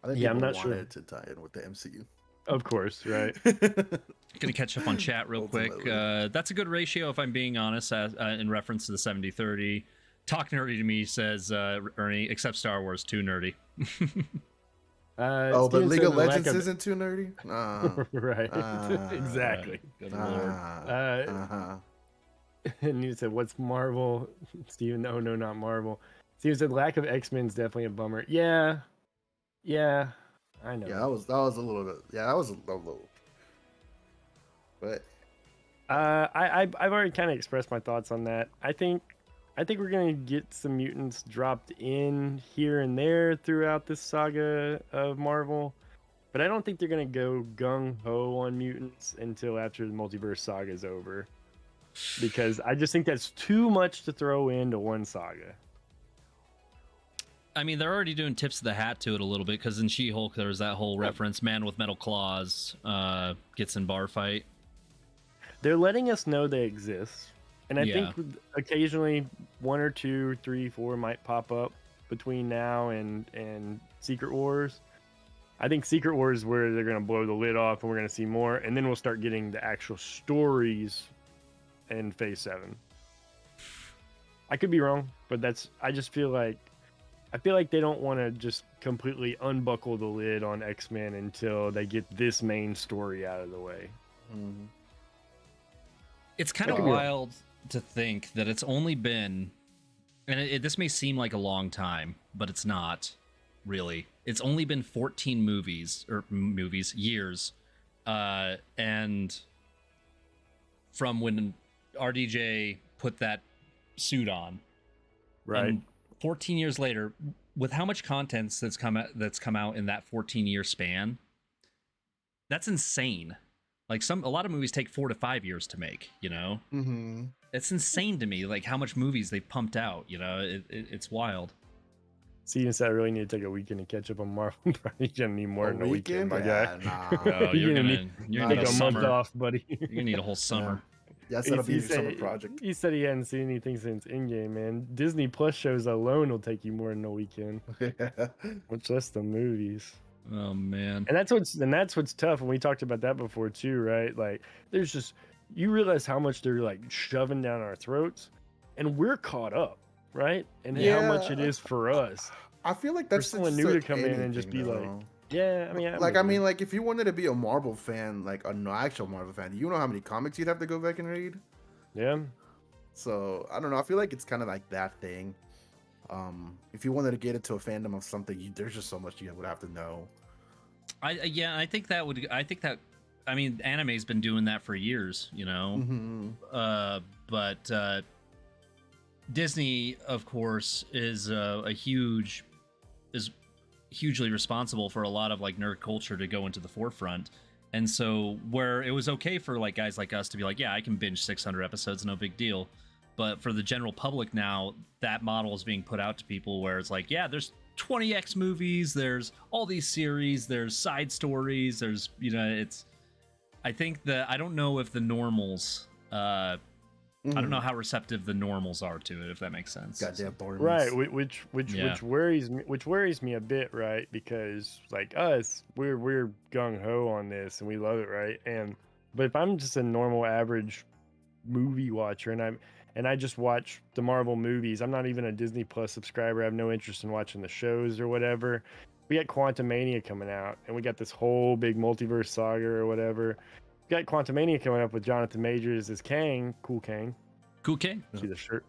I think Yeah, I'm people not sure. wanted to tie in with the MCU. Of course, right? Gonna catch up on chat real quick. Ultimately. That's a good ratio, if I'm being honest, in reference to the 70-30. Talk nerdy to me, says Ernie, except Star Wars, too nerdy. But Steven League said of the lack Legends isn't too nerdy? right. Exactly. Good lord. And you said, "What's Marvel?" Steven, no, not Marvel. Steven said, "Lack of X-Men is definitely a bummer." Yeah, I know. Yeah, that was a little bit. Yeah, that was a little. But I've already kind of expressed my thoughts on that. I think we're gonna get some mutants dropped in here and there throughout this saga of Marvel, but I don't think they're gonna go gung ho on mutants until after the multiverse saga is over, because I just think that's too much to throw into one saga. I mean, they're already doing tips of the hat to it a little bit, because in She-Hulk, there was that whole reference, man with metal claws gets in bar fight. They're letting us know they exist. And I Yeah. think occasionally 1 or 2, 3, 4 might pop up between now and Secret Wars. I think Secret Wars is where they're going to blow the lid off and we're going to see more. And then we'll start getting the actual stories in Phase 7. I could be wrong, but I feel like they don't want to just completely unbuckle the lid on X-Men until they get this main story out of the way. mm-hmm. It's kind of wild to think that it's only been, and this may seem like a long time, but it's not really. It's only been 14 years, and from when RDJ put that suit on, Right. and 14 years later, with how much content that's come out in that 14-year span, that's insane. Like a lot of movies take 4 to 5 years to make, you know? Mm-hmm. It's insane to me, like how much movies they've pumped out, you know? It's wild. Steven said I really need to take a weekend to catch up on Marvel. Probably gonna need more than a weekend, my guy. Oh, you're gonna Take need a month off, buddy. You're gonna need a whole summer. Yeah, that'll be your summer project. He said he hadn't seen anything since Endgame, man. Disney Plus shows alone will take you more than a weekend. Much less the movies. Oh man. And that's what's tough. And we talked about that before too, right? Like, there's just, you realize how much they're like shoving down our throats, and we're caught up, right? And how much it is for us. I feel like that's for someone new to come in and just be like, Yeah, I mean, like if you wanted to be a Marvel fan, like an actual Marvel fan, you know how many comics you'd have to go back and read. yeah. So I don't know. I feel like it's kind of like that thing. If you wanted to get into a fandom of something, there's just so much you would have to know. I think that I mean, anime's been doing that for years, you know. Mm-hmm. But Disney, of course, is hugely responsible for a lot of like nerd culture to go into the forefront. And so where it was okay for like guys like us to be like, yeah, I can binge 600 episodes, no big deal. But for the general public now, that model is being put out to people where it's like, yeah, there's 20x movies, there's all these series, there's side stories, there's, you know, it's, I think that I don't know if the normals, I don't know how receptive the normals are to it, if that makes sense. Goddamn Thorns. Right, which worries me a bit, right? Because like us, we're gung ho on this and we love it, right? But if I'm just a normal average movie watcher and I just watch the Marvel movies, I'm not even a Disney Plus subscriber. I have no interest in watching the shows or whatever. We got Quantumania coming out, and we got this whole big multiverse saga or whatever. We got Quantumania coming up with Jonathan Majors as Kang, Cool Kang. Cool Kang. See the shirt.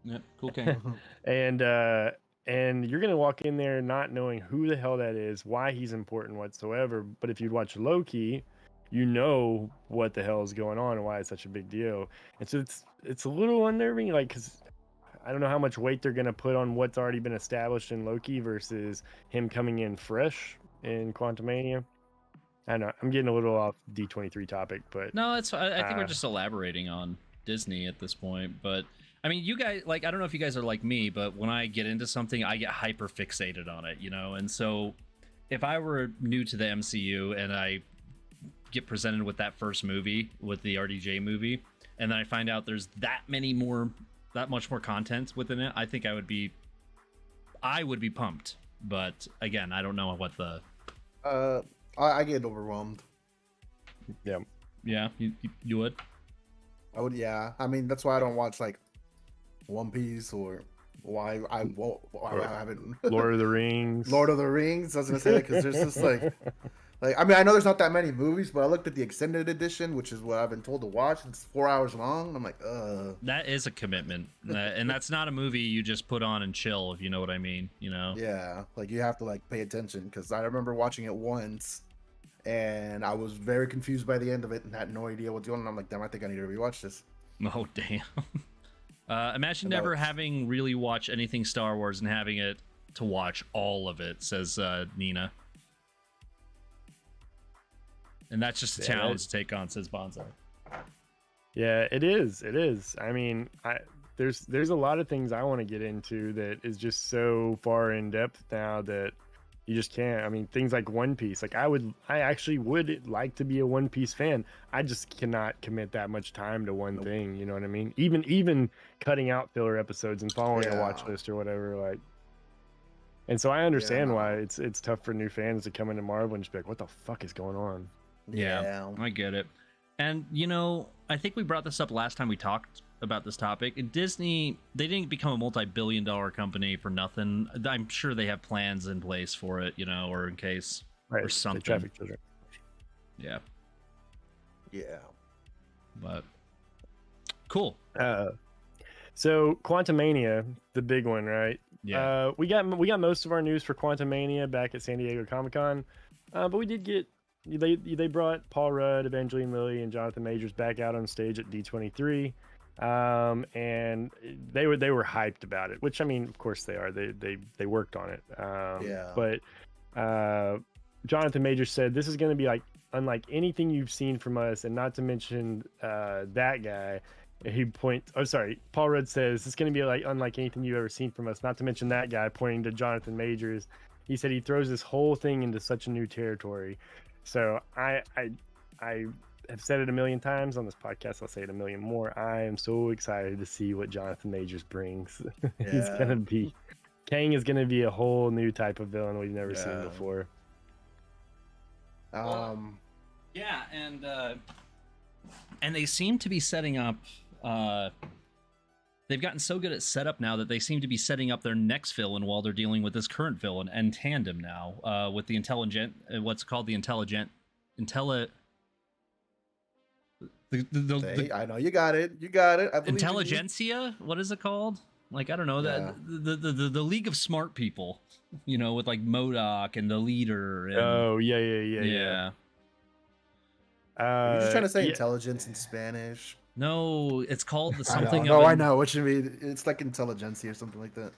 Yep, Cool Kang. and you're gonna walk in there not knowing who the hell that is, why he's important whatsoever. But if you watch Loki, you know what the hell is going on and why it's such a big deal. And so it's a little unnerving, like, because I don't know how much weight they're gonna put on what's already been established in Loki versus him coming in fresh in Quantumania. I don't know. I'm getting a little off D23 topic, but no, it's. I think we're just elaborating on Disney at this point. But I mean, you guys, like, I don't know if you guys are like me, but when I get into something, I get hyper fixated on it, you know. And so, if I were new to the MCU and I get presented with that first movie, with the RDJ movie, and then I find out there's that much more content within it, I think I would be pumped. But again, I don't know what the. I get overwhelmed. Yeah, you would. I would, yeah. I mean, that's why I don't watch like One Piece or why I haven't. Lord of the Rings. Lord of the Rings. I was gonna say that because there's just like I mean, I know there's not that many movies, but I looked at the extended edition, which is what I've been told to watch. It's 4 hours long. I'm like, That is a commitment, and that's not a movie you just put on and chill, if you know what I mean. You know. Yeah, like you have to like pay attention because I remember watching it once. And I was very confused by the end of it and had no idea what's going on. I'm like, damn, I think I need to rewatch this. Oh, damn. Imagine never having really watched anything Star Wars and having it to watch all of it, says Nina. And that's just a challenge to take on, says Bonsai. Yeah, it is. It is. I mean, there's a lot of things I want to get into that is just so far in depth now that you just can't. I mean, things like One Piece. Like I actually would like to be a One Piece fan. I just cannot commit that much time to one thing. You know what I mean? Even cutting out filler episodes and following a watch list or whatever. Like, and so I understand why it's tough for new fans to come into Marvel and just be like, "What the fuck is going on?" Yeah, I get it. And you know, I think we brought this up last time we talked about this topic. Disney, they didn't become a multi-billion-dollar company for nothing. I'm sure they have plans in place for it, you know, or in case or something. Traffic children. Yeah. But cool. So Quantumania, the big one, right? Yeah. We got most of our news for Quantumania back at San Diego Comic-Con, but we did get they brought Paul Rudd, Evangeline Lilly, and Jonathan Majors back out on stage at D23. And they were hyped about it, which I mean, of course they are. They worked on it. But Jonathan Majors said this is going to be like unlike anything you've seen from us, and not to mention that guy. Paul Rudd says it's going to be like unlike anything you've ever seen from us, not to mention that guy, pointing to Jonathan Majors. He said he throws this whole thing into such a new territory. So I have said it a million times on this podcast. I'll say it a million more. I am so excited to see what Jonathan Majors brings. Kang is gonna be a whole new type of villain we've never seen before. Yeah, and they seem to be setting up they've gotten so good at setup now that they seem to be setting up their next villain while they're dealing with this current villain and tandem now with the intelligent, what's called the intelligent, I know you got it. You got it. I believe intelligentsia. What is it called? Like I don't know the League of Smart People. You know, with like MODOK and the leader. And, yeah. You're just trying to say intelligence in Spanish. No, it's called the something. I know what you mean. It's like intelligentsia or something like that.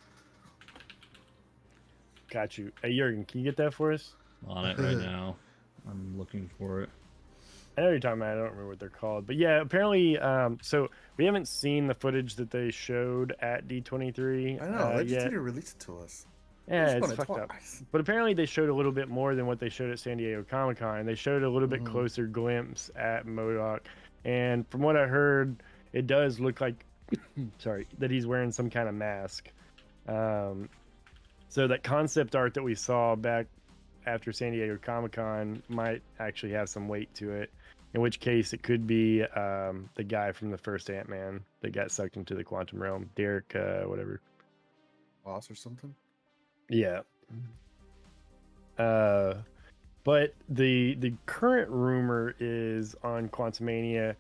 Got you. Hey, Jurgen, can you get that for us? On it right now. I'm looking for it. I know what you're talking about. I don't remember what they're called, but yeah, apparently, so we haven't seen the footage that they showed at D23. I know. They just need to release it to us. Yeah, it's fucked up. But apparently, they showed a little bit more than what they showed at San Diego Comic-Con. They showed a little bit closer glimpse at MODOK, and from what I heard, it does look like, sorry, that he's wearing some kind of mask. So that concept art that we saw back after San Diego Comic-Con might actually have some weight to it. In which case, it could be the guy from the first Ant-Man that got sucked into the quantum realm, Derek, whatever. Boss or something. Yeah. But the current rumor is on Quantumania,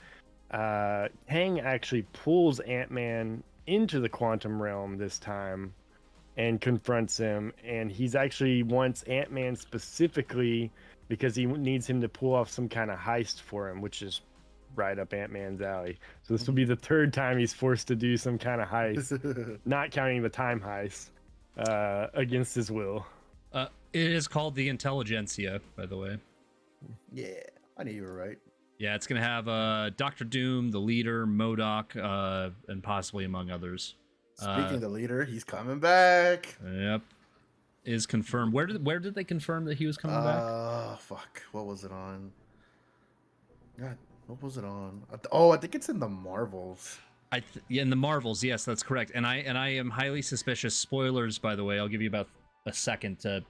Kang actually pulls Ant-Man into the quantum realm this time and confronts him, and he's actually wants Ant-Man specifically because he needs him to pull off some kind of heist for him, which is right up Ant-Man's alley. So this will be the third time he's forced to do some kind of heist, not counting the time heist, against his will. It is called the Intelligentsia, by the way. Yeah, I knew you were right. Yeah, it's going to have Dr. Doom, the leader, MODOK, and possibly among others. Speaking of the leader, he's coming back. Yep. Is confirmed. Where did they confirm that he was coming back? Fuck. What was it on? God, what was it on? I think it's in the Marvels. In the Marvels, yes, that's correct. And I am highly suspicious. Spoilers, by the way. I'll give you about a second to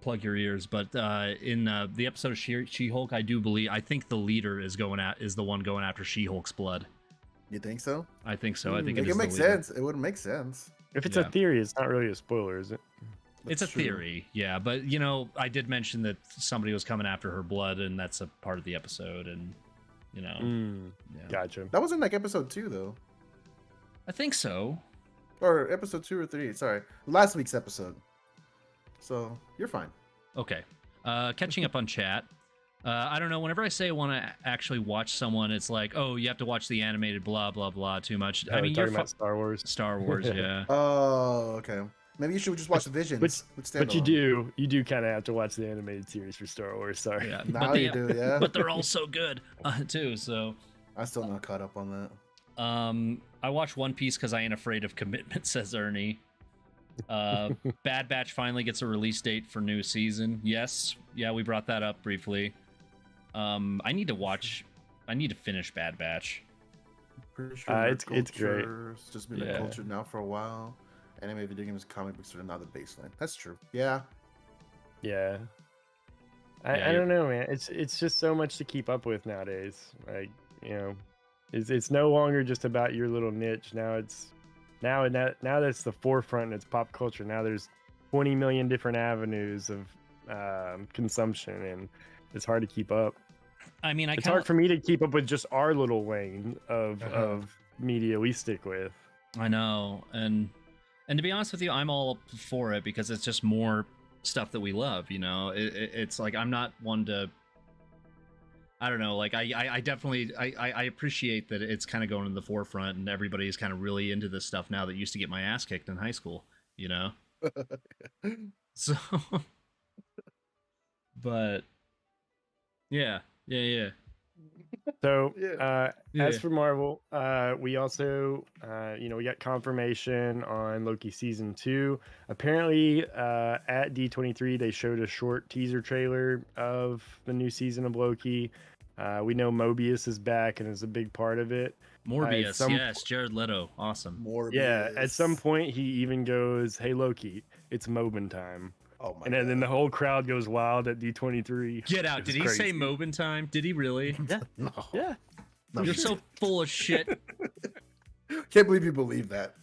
plug your ears. But in the episode of She-Hulk, I think the leader is the one going after She-Hulk's blood. You think so? I think so. I think it makes sense. It would make sense. If it's a theory, it's not really a spoiler, is it? It's a theory, yeah. But, you know, I did mention that somebody was coming after her blood, and that's a part of the episode, and, you know. Gotcha. That was in, like, episode 2, though. I think so. Or episode 2 or 3, sorry. Last week's episode. So, you're fine. Okay. Catching up on chat. I don't know, whenever I say I want to actually watch someone, it's like, oh, you have to watch the animated blah, blah, blah too much. I mean, you're talking about Star Wars. Star Wars, yeah. Oh, okay. Maybe you should just watch Visions. But you do kind of have to watch the animated series for Star Wars. Sorry. Yeah, now you do, yeah. But they're all so good too. So I'm still not caught up on that. I watch One Piece because I ain't afraid of commitment, says Ernie. Bad Batch finally gets a release date for new season. Yes, yeah, we brought that up briefly. I need to finish Bad Batch. Pretty sure it's great. It's just been a culture now for a while. Anime, video games, comic books are now the baseline. That's true. Yeah. Yeah. I don't know, man. It's just so much to keep up with nowadays. Like, you know, it's no longer just about your little niche. Now that's the forefront and it's pop culture. Now there's 20 million different avenues of consumption, and it's hard to keep up. I mean, it's hard for me to keep up with just our little lane of media we stick with. I know, and to be honest with you, I'm all up for it because it's just more stuff that we love, you know? It's like, I'm not one to, I don't know, like, I definitely, I appreciate that it's kind of going to the forefront and everybody's kind of really into this stuff now that used to get my ass kicked in high school, you know? So, but, yeah. So, as for Marvel, we also, we got confirmation on Loki season 2. Apparently, at D23, they showed a short teaser trailer of the new season of Loki. We know Mobius is back and is a big part of it. Morbius, yes, Jared Leto, awesome. Morbius. Yeah, at some point he even goes, "Hey Loki, it's Mobin time." Oh my! And then the whole crowd goes wild at D23. Get out! Did he say Mobin time? Did he really? Yeah. Yeah. You're so full of shit. Can't believe you believe that.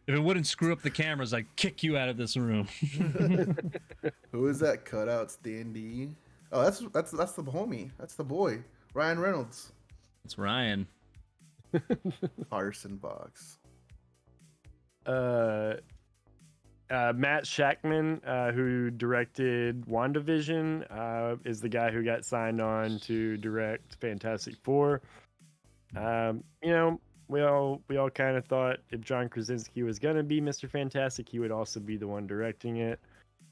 If it wouldn't screw up the cameras, I'd kick you out of this room. Who is that cutout standee? Oh, that's the homie. That's the boy, Ryan Reynolds. It's Ryan. Arson box. Matt Shackman, who directed WandaVision, is the guy who got signed on to direct Fantastic Four. You know, we all kind of thought if John Krasinski was gonna be Mr. Fantastic, he would also be the one directing it.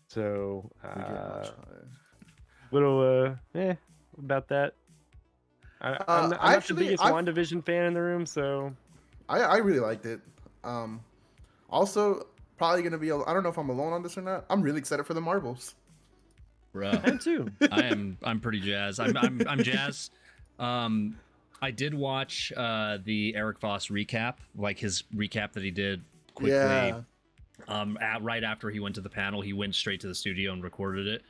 So, little about that. I'm not actually, the biggest WandaVision fan in the room, so I really liked it. Also, probably gonna be. I don't know if I'm alone on this or not. I'm really excited for the Marvels. Bro, I'm too. I'm pretty jazzed. I'm jazzed. I did watch the Eric Voss recap, like his recap that he did quickly. Yeah. Right after he went to the panel, he went straight to the studio and recorded it.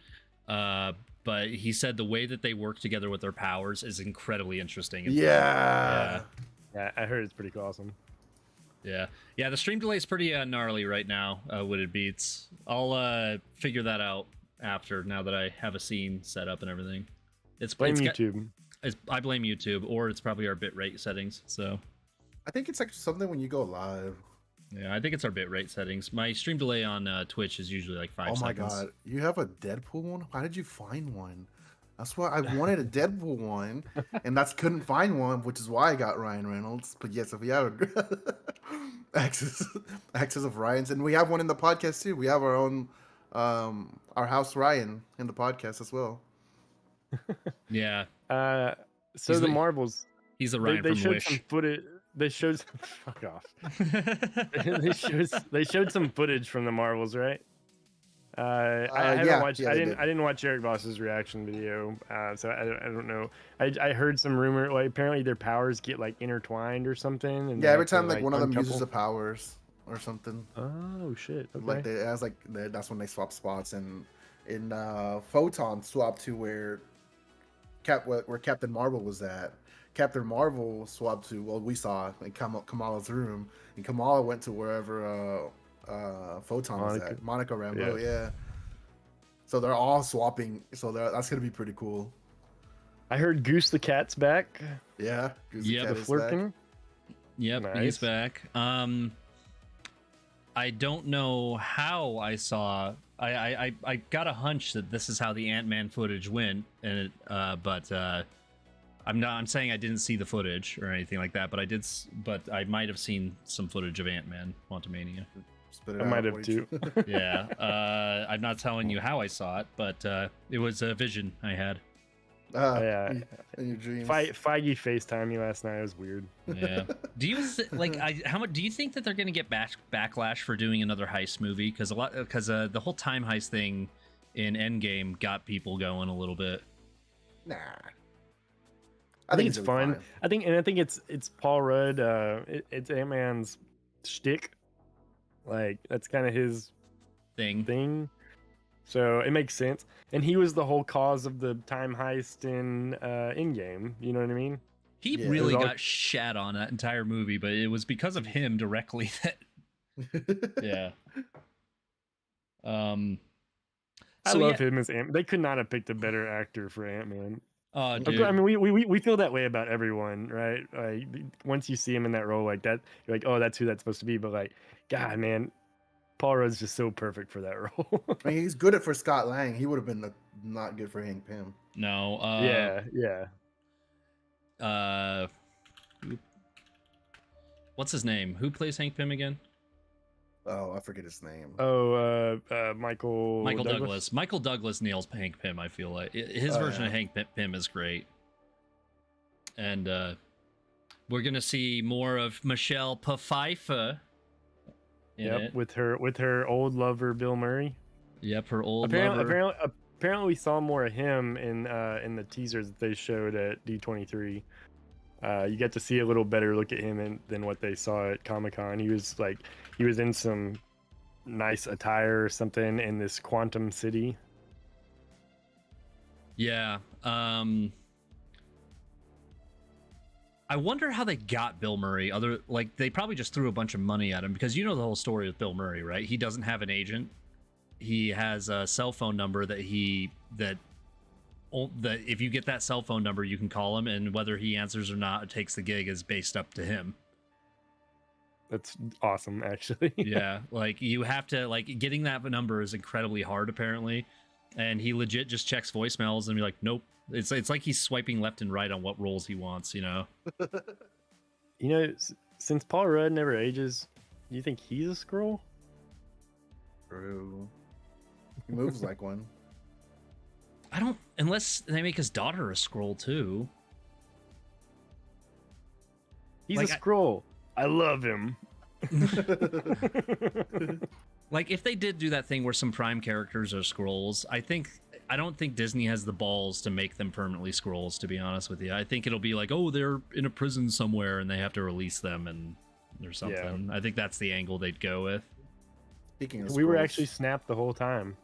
But he said the way that they work together with their powers is incredibly interesting. Yeah. Yeah, I heard it's pretty awesome. Yeah. The stream delay is pretty gnarly right now. What it beats. I'll figure that out after. Now that I have a scene set up and everything. Blame YouTube. I blame YouTube, or it's probably our bitrate settings. So I think it's like something when you go live. Yeah, I think it's our bitrate settings. My stream delay on Twitch is usually like 5 seconds. Oh my god, you have a Deadpool one? How did you find one? That's why I wanted a Deadpool one, and couldn't find one, which is why I got Ryan Reynolds. But yes, if we have access of Ryan's, and we have one in the podcast too. We have our own our house Ryan in the podcast as well. Yeah. So the Marvels. He's the Ryan they from showed Wish. some footage. They showed fuck off. they showed some footage from the Marvels, right? I haven't watched. I didn't watch Eric Voss's reaction video, so I don't know. I heard some rumor like apparently their powers get like intertwined or something. And every time like one of them uses the powers or something. Oh shit! Okay. Like that's when they swap spots, and in Photon swap to where Captain Marvel was at. Captain Marvel swapped to we saw in Kamala's room, and Kamala went to wherever Photon was at. Monica Rambeau, yeah. So they're all swapping. So that's gonna be pretty cool. I heard Goose the cat's back. Yeah, Goose the cat is flirting. back. Yep, nice. He's back. I don't know how I saw. I got a hunch that this is how the Ant-Man footage went, and I'm saying I didn't see the footage or anything like that, but I might have seen some footage of Ant-Man Quantumania. I might have too. Yeah. I'm not telling you how I saw it, but it was a vision I had. Yeah. In your dreams. Feige FaceTime you last night. It was weird. Yeah. Do you how much do you think that they're going to get backlash for doing another heist movie? Because the whole time heist thing in Endgame got people going a little bit. Nah. I think it's fun. I think it's Paul Rudd. It's Ant-Man's shtick. Like that's kind of his thing. So it makes sense. And he was the whole cause of the time heist in Endgame. You know what I mean? He really got shat on that entire movie, but it was because of him directly that. Yeah. I love him as Ant. They could not have picked a better actor for Ant-Man. Dude. I mean, we feel that way about everyone, right? Like once you see him in that role like that, you're like, oh, that's who that's supposed to be. But like, God, man, Paul Rudd's just so perfect for that role. I mean, he's good at for Scott Lang. He would have been not good for Hank Pym. No. Yeah. What's his name? Who plays Hank Pym again? Oh, I forget his name. Michael Douglas. Michael Douglas nails Hank Pym. I feel like his version of Hank Pym is great, and we're gonna see more of Michelle Pfeiffer. With her old lover Bill Murray. Yep, her old lover. Apparently, we saw more of him in the teasers that they showed at D23. You get to see a little better look at him than what they saw at Comic-Con. He was in some nice attire or something in this Quantum City. Yeah. I wonder how they got Bill Murray. They probably just threw a bunch of money at him, because you know the whole story with Bill Murray, right? He doesn't have an agent. He has a cell phone number that if you get that cell phone number, you can call him, and whether he answers or not, takes the gig, is based up to him. That's awesome, actually. Yeah, like you have to, like, getting that number is incredibly hard apparently, and he legit just checks voicemails and be like, nope. It's like he's swiping left and right on what roles he wants, you know. You know, since Paul Rudd never ages, do you think he's a Skrull? True. He moves like one. I don't, unless they make his daughter a Skrull too. He's Like, a Skrull. I love him. Like, if they did do that thing where some Prime characters are Skrulls, I don't think Disney has the balls to make them permanently Skrulls, to be honest with you. I think it'll be like, oh, they're in a prison somewhere and they have to release them or something. Yeah. I think that's the angle they'd go with. Speaking of we were Skrulls, actually snapped the whole time.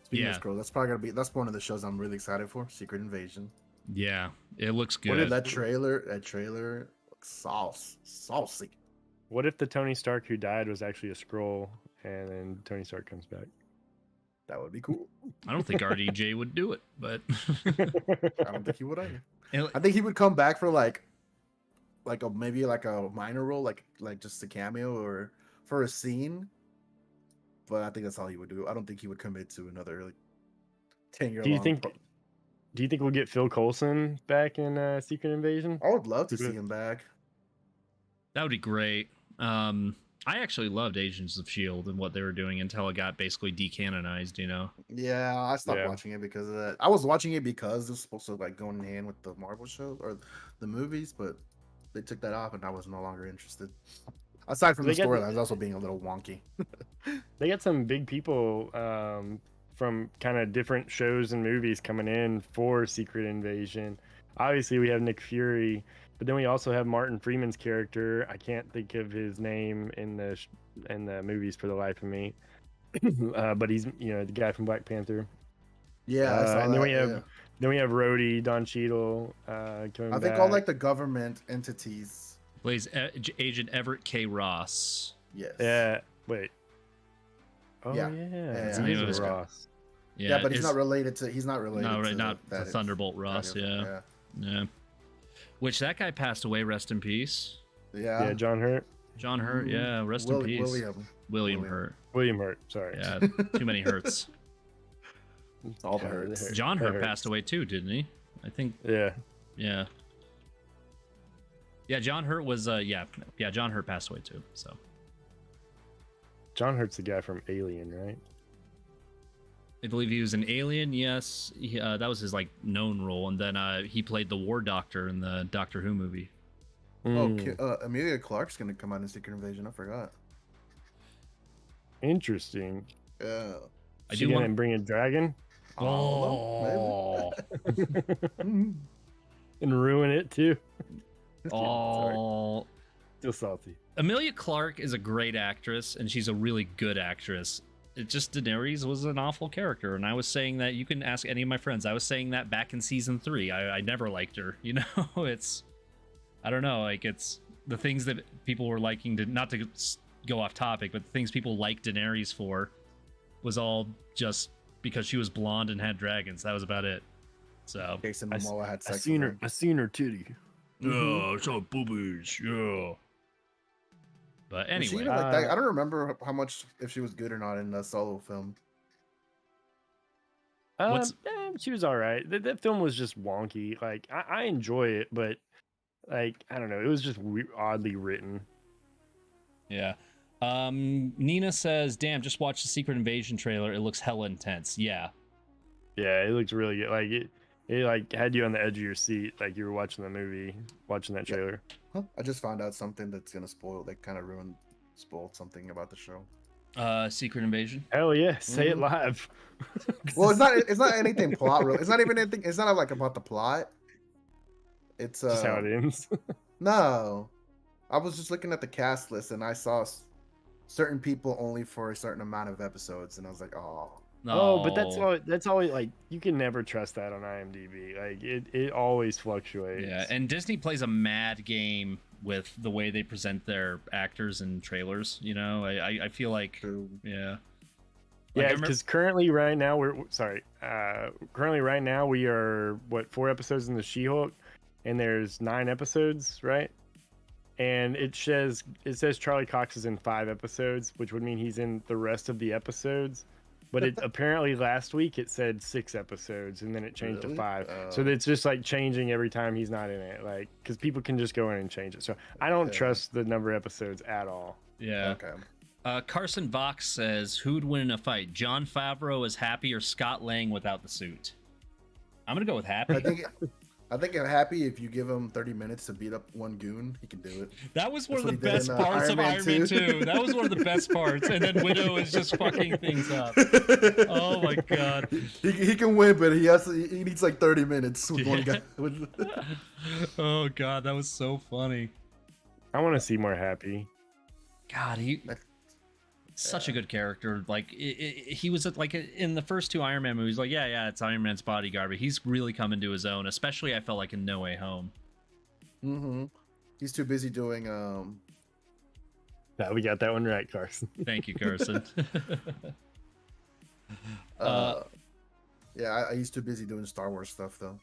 Speaking of Skrulls, that's one of the shows I'm really excited for. Secret Invasion. Yeah, it looks good. What did that trailer looks saucy. What if the Tony Stark who died was actually a Skrull, and then Tony Stark comes back? That would be cool. I don't think RDJ would do it, but I don't think he would either. I think he would come back for maybe a minor role, like just a cameo or for a scene. But I think that's all he would do. I don't think he would commit to another 10-year. Do you think we'll get Phil Coulson back in Secret Invasion? I would love to see him back. That would be great. I actually loved Agents of S.H.I.E.L.D. and what they were doing until it got basically decanonized, you know? Yeah, I stopped watching it because of that. I was watching it because it was supposed to go in hand with the Marvel show or the movies, but they took that off and I was no longer interested. Aside from the storylines also being a little wonky. They got some big people from kind of different shows and movies coming in for Secret Invasion. Obviously, we have Nick Fury, but then we also have Martin Freeman's character. I can't think of his name in the movies for the life of me. But he's the guy from Black Panther. Yeah, I saw and that, then we have Rhodey, Don Cheadle coming back. I think all the government entities. Plays Agent Everett K. Ross. Yes. Yeah. Wait. Oh yeah. That's Agent Ross. Yeah, but he's not related. No, right, not the Thunderbolt Ross. Yeah. Which that guy passed away. Rest in peace. Yeah. John Hurt. John Hurt. Yeah. Rest in peace. William Hurt. William Hurt. Sorry. Yeah. Too many Hurts. It's all the Hurts. John Hurt passed away too, didn't he? I think. Yeah. Yeah. Yeah, John Hurt was John Hurt passed away too. So John Hurt's the guy from Alien, right? I believe he was an Alien. Yes, that was his known role, and then he played the War Doctor in the Doctor Who movie. Oh, Emilia Clarke's gonna come out in Secret Invasion. I forgot. Interesting. Yeah. I do want to bring a dragon. Oh. And ruin it too. Oh, still salty. Emilia Clarke is a great actress, and she's a really good actress. It just Daenerys was an awful character, and I was saying that. You can ask any of my friends. I was saying that back in season 3. I never liked her. You know, I don't know. It's the things that people were liking not to go off topic, but the things people liked Daenerys for was all just because she was blonde and had dragons. That was about it. So Jason Momoa had sex. I seen her titty. Oh, I saw boobies. Yeah. But anyway, I don't remember how much if she was good or not in the Solo film. She was all right. That film was just wonky. I enjoy it, but I don't know. It was just oddly written. Yeah. Nina says, "Damn, just watch the Secret Invasion trailer. It looks hella intense." Yeah. Yeah, it looks really good. It had you on the edge of your seat, like you were watching the movie, watching that trailer. Huh? I just found out something that's gonna spoiled something about the show. Secret Invasion. Hell yeah, say it live. Well, it's not anything plot. It's not even anything. It's not about the plot. It's just how it ends. No, I was just looking at the cast list and I saw certain people only for a certain amount of episodes, and I was like, oh. Oh, but that's No. that's always like you can never trust that on IMDb. Like it always fluctuates. Yeah, and Disney plays a mad game with the way they present their actors in trailers. You know, I feel like, yeah. Yeah, because currently right now we are 4 episodes in the She-Hulk, and there's 9 episodes, right? And it says Charlie Cox is in 5 episodes, which would mean he's in the rest of the episodes. But it apparently last week it said 6 episodes, and then it changed to 5. So it's just like changing every time he's not in it, like because people can just go in and change it. So I don't trust the number of episodes at all. Yeah. Okay. Carson Vox says, who'd win in a fight? Jon Favreau is Happy or Scott Lang without the suit? I'm gonna go with Happy. I think I'm happy if you give him 30 minutes to beat up one goon, he can do it. That was one of the best parts of Iron Man 2. That was one of the best parts. And then Widow is just fucking things up. Oh my god. He can win, but he needs like 30 minutes with one guy. Oh god, that was so funny. I want to see more Happy. God, such a good character. Like he was like in the first 2 Iron Man movies, like yeah, it's Iron Man's bodyguard, but he's really come into his own, especially I felt like in No Way Home. He's too busy doing we got that one right, Carson. Thank you, Carson. He's too busy doing Star Wars stuff though.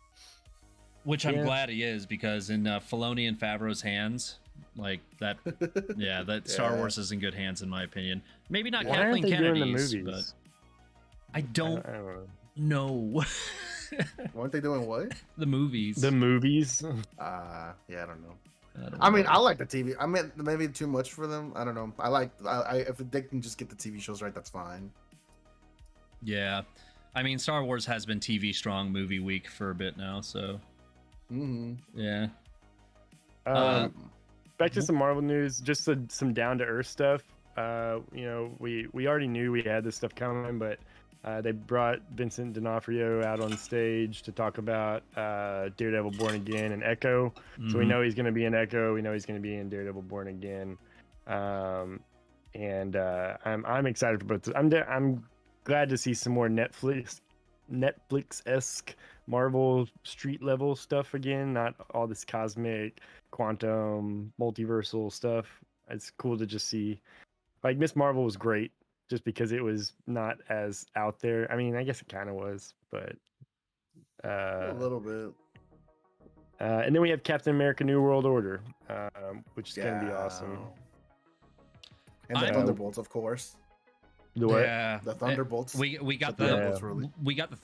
Which I'm glad he is, because in Filoni and Favreau's hands, like that, that Star Wars is in good hands in my opinion. Maybe not Kathleen Kennedy's, but I don't know. Weren't they doing what? The movies. The movies. I don't know. I mean, I like the TV. I mean, maybe too much for them. I don't know. If they can just get the TV shows right, that's fine. Yeah, I mean, Star Wars has been TV strong movie week for a bit now, so. Yeah. Back to some Marvel news, just some down to earth stuff. We already knew we had this stuff coming, but they brought Vincent D'Onofrio out on stage to talk about Daredevil Born Again and Echo. So we know he's going to be in Echo. We know he's going to be in Daredevil Born Again. I'm excited for both. I'm glad to see some more Netflix-esque Marvel street level stuff again, not all this cosmic, quantum, multiversal stuff. It's cool to just see. Like Miss Marvel was great just because it was not as out there. I mean, I guess it kind of was, but a little bit. And then we have Captain America: New World Order, which is gonna be awesome. And the Thunderbolts, of course. The what? Yeah, the Thunderbolts. We got the Thunderbolt lineup. We got the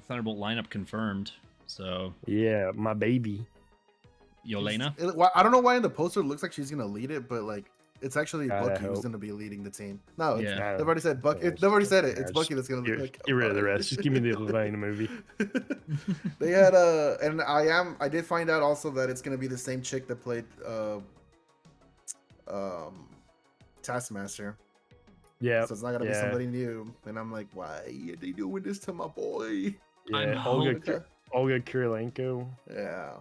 Thunderbolt lineup confirmed. So yeah, my baby, Yelena. I don't know why in the poster it looks like she's gonna lead it, but like it's actually Bucky who's gonna be leading the team. No, they've already said Bucky. They've already said it. It's Bucky that's gonna lead. Get rid of the rest. Just give me the Yelena movie. They had and I did find out also that it's gonna be the same chick that played Taskmaster. Yeah. So it's not gonna be somebody new. And I'm like, why are they doing this to my boy? Yeah. Olga Kurylenko. Yeah.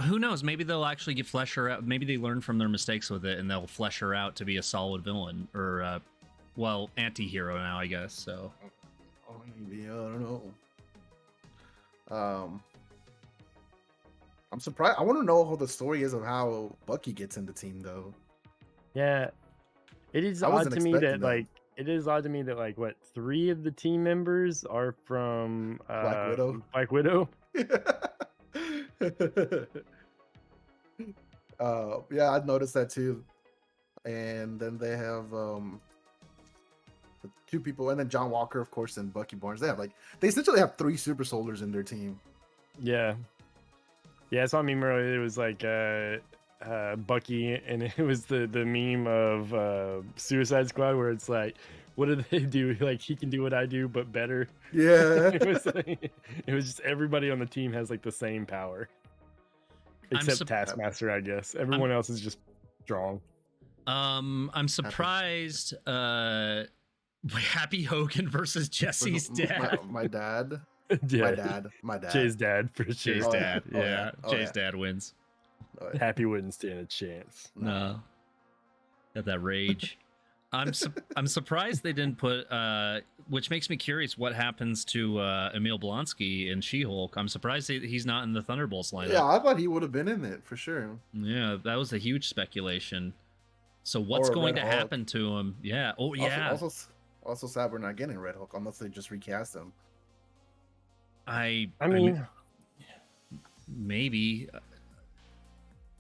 Who knows? Maybe they'll actually flesh her out. Maybe they learn from their mistakes with it, and they'll flesh her out to be a solid villain or, anti-hero now, I guess. So. Maybe, I don't know. I'm surprised. I want to know how the story is of how Bucky gets in the team, though. Yeah. It is odd to me that like 3 of the team members are from Black Widow. Yeah, I've noticed that too. And then they have the 2 people, and then John Walker, of course, and Bucky Barnes. They essentially have 3 super soldiers in their team. Yeah. Yeah, I saw a meme earlier. It was like Bucky, and it was the meme of Suicide Squad where it's like, what do they do? Like, he can do what I do, but better. Yeah. it was just everybody on the team has like the same power, except Taskmaster, I guess. Everyone else is just strong. I'm surprised. Happy Hogan versus Jesse's dad. My dad. Yeah. My dad. Jay's dad for sure. Jay's dad. Jay's dad wins. Happy wouldn't stand a chance. No. Got that rage. I'm surprised they didn't put which makes me curious what happens to Emil Blonsky in She-Hulk. I'm surprised he's not in the Thunderbolts lineup. Yeah, I thought he would have been in it for sure. Yeah, that was a huge speculation. So what's Or going Red to Hulk. happen to him? Yeah. Oh yeah. Also sad we're not getting Red Hulk unless they just recast him. I mean, maybe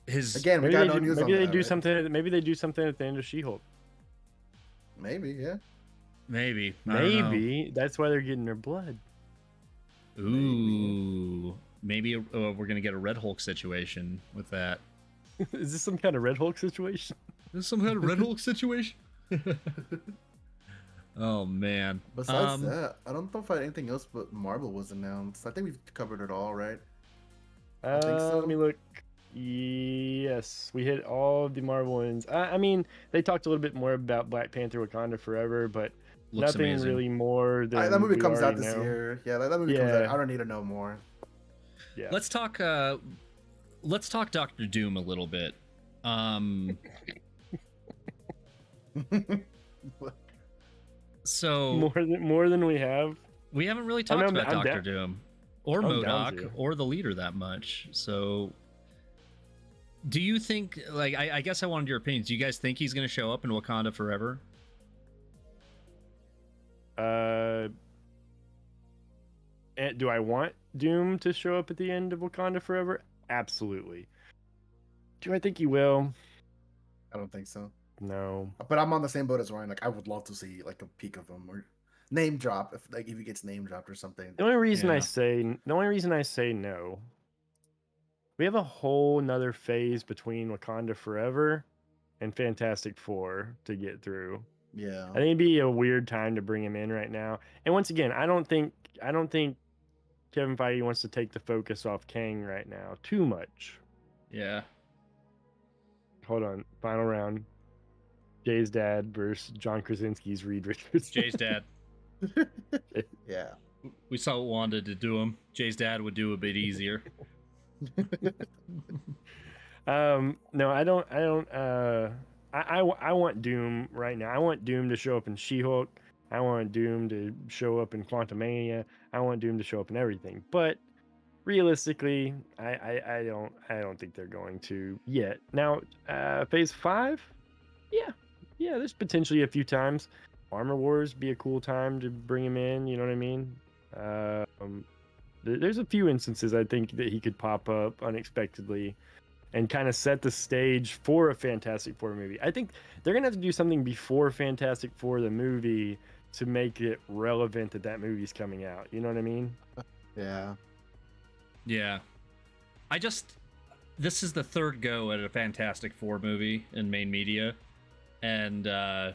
his Again, we maybe got they no do, news maybe on they that, do right? something. Maybe they do something at the end of She-Hulk. Maybe, yeah. maybe. I don't know. Maybe that's why they're getting their blood. Ooh. Maybe we're gonna get a Red Hulk situation with that. Is this some kind of Red Hulk situation? Is this some kind of Red Hulk situation? Oh man. Besides that, I don't know if anything else but Marvel was announced. I think we've covered it all, right? I think so. Let me look. Yes, we hit all of the Marvel ones. I mean, they talked a little bit more about Black Panther: Wakanda Forever, but Looks nothing amazing. really more than That movie we comes out already this know. year. Yeah, that movie comes out. Yeah. I don't need to know more. Yeah. Let's talk Doctor Doom a little bit. So more than we have. we haven't really talked I'm about down- Doctor Doom or I'm down MODOK to. or the leader that much. So do you think, like, I guess I wanted your opinions. Do you guys think he's going to show up in Wakanda Forever? And do I want Doom to show up at the end of Wakanda Forever? Absolutely. Do I think he will? I don't think so. No. But I'm on the same boat as Ryan. Like, I would love to see like a peek of him or name drop if he gets name dropped or something. The only reason Yeah. I say no. We have a whole nother phase between Wakanda Forever and Fantastic Four to get through. Yeah. I think it'd be a weird time to bring him in right now. And once again, I don't think Kevin Feige wants to take the focus off Kang right now too much. Yeah. Hold on, final round. Jay's dad versus John Krasinski's Reed Richards. Jay's dad. Yeah. We saw what Wanda did to him. Jay's dad would do a bit easier. No, I don't. I want Doom right now. I want Doom to show up in She-Hulk. I want Doom to show up in Quantumania. I want Doom to show up in everything. But realistically, I don't think they're going to yet. Now, Phase 5, yeah, there's potentially a few times. Armor Wars be a cool time to bring him in. You know what I mean? There's a few instances I think that he could pop up unexpectedly and kind of set the stage for a Fantastic Four movie. I think they're gonna have to do something before Fantastic Four the movie to make it relevant that movie's coming out. You know what I mean? Yeah. Yeah. This is the third go at a Fantastic Four movie in main media. And I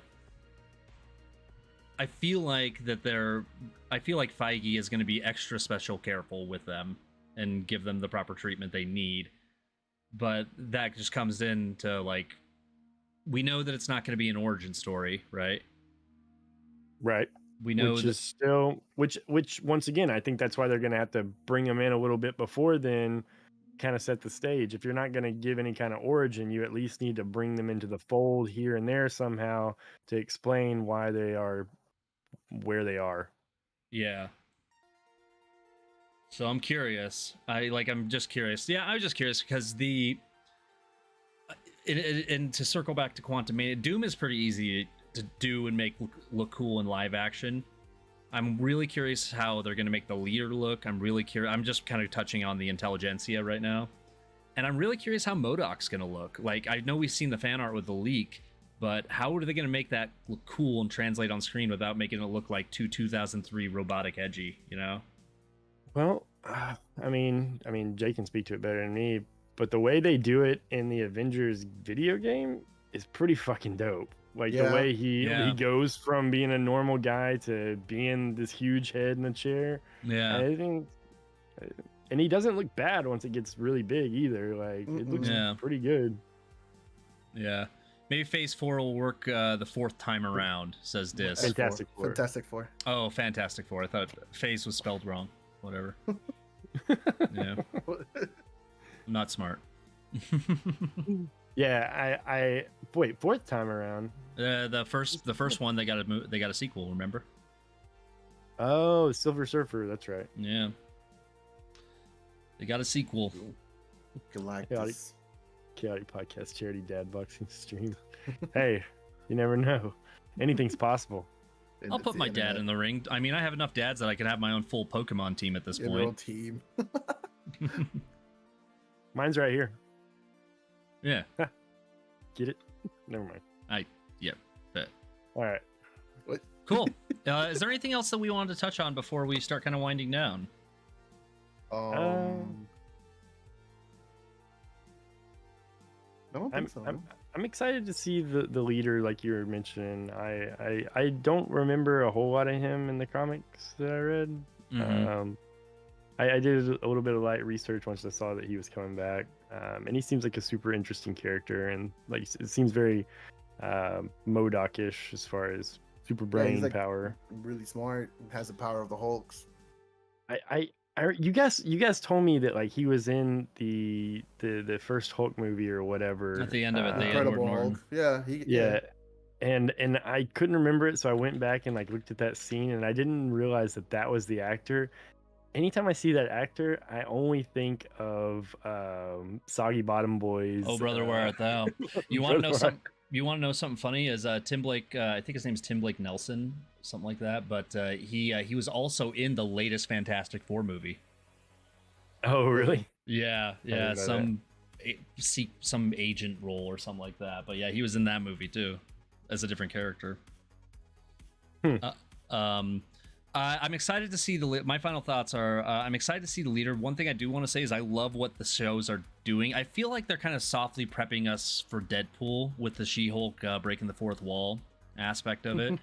feel like Feige is going to be extra special careful with them and give them the proper treatment they need. But that just comes into, like, we know that it's not going to be an origin story, right? Right. We know which that is still which once again, I think that's why they're gonna have to bring them in a little bit before then, kind of set the stage. If you're not gonna give any kind of origin, you at least need to bring them into the fold here and there somehow to explain why they are where they are. Yeah. So I'm curious. I'm just curious. Yeah, I was just curious because and to circle back to Quantumania, Doom is pretty easy to do and make look cool in live action. I'm really curious how they're going to make the leader look. I'm really curious. I'm just kind of touching on the intelligentsia right now. And I'm really curious how MODOK's going to look. Like, I know we've seen the fan art with the leak, but how are they going to make that look cool and translate on screen without making it look like 2003 robotic edgy, you know? Well, I mean, Jay can speak to it better than me, but the way they do it in the Avengers video game is pretty fucking dope. Like the way he goes from being a normal guy to being this huge head in a chair. Yeah. I think, and he doesn't look bad once it gets really big either. Like it looks pretty good. Yeah. Maybe Phase 4 will work the fourth time around, says Dis. Fantastic Four. Fantastic Four. Oh, Fantastic Four. I thought Phase was spelled wrong. Whatever. Yeah. I'm not smart. Yeah, I wait, fourth time around. The first one they got a sequel. Remember? Oh, Silver Surfer. That's right. Yeah. They got a sequel. Galactus. Chaotic Podcast charity dad boxing stream. Hey, you never know. Anything's possible. I'll put my dad in the ring. I mean, I have enough dads that I can have my own full Pokemon team at this Your point. own team. Mine's right here. Yeah. Get it? Never mind. Bet. All right. What? Cool. Is there anything else that we wanted to touch on before we start kind of winding down? I don't think so. I'm excited to see the leader, like you were mentioning. I don't remember a whole lot of him in the comics that I read. Mhm. I did a little bit of light research once I saw that he was coming back, and he seems like a super interesting character, and like it seems very Modok-ish as far as super brain he's, like, power. Really smart. Has the power of the Hulks. You guys told me that like he was in the first Hulk movie or whatever. At the end of it, the Incredible Edward Norton. Hulk. Yeah. Yeah. And I couldn't remember it, so I went back and like looked at that scene, and I didn't realize that was the actor. Anytime I see that actor, I only think of Soggy Bottom Boys. Oh, brother, where art thou? You want to know something? You want to know something funny? Is Tim Blake? I think his name's Tim Blake Nelson, something like that. But he was also in the latest Fantastic Four movie. Oh, really? Yeah, some agent role or something like that. But yeah, he was in that movie too, as a different character. I'm excited to see my final thoughts are I'm excited to see the leader. One thing I do want to say is I love what the shows are doing. I feel like they're kind of softly prepping us for Deadpool with the She-Hulk breaking the fourth wall aspect of it.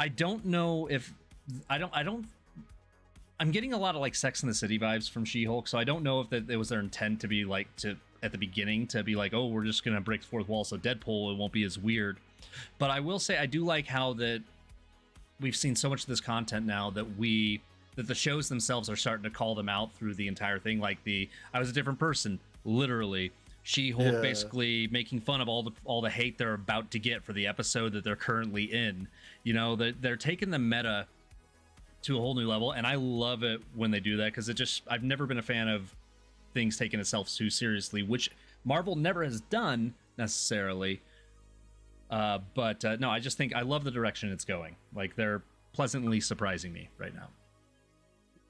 I don't know if I'm getting a lot of like Sex and the City vibes from She-Hulk, so I don't know if it was their intent to be like at the beginning to be like, oh, we're just gonna break the fourth wall, so Deadpool, it won't be as weird. But I will say I do like how that we've seen so much of this content now that the shows themselves are starting to call them out through the entire thing. Like I was a different person, literally. She-Hulk basically making fun of all the hate they're about to get for the episode that they're currently in. You know, they're taking the meta to a whole new level, and I love it when they do that, because I've never been a fan of things taking itself too seriously, which Marvel never has done necessarily. But no, I just think I love the direction it's going. Like, they're pleasantly surprising me right now.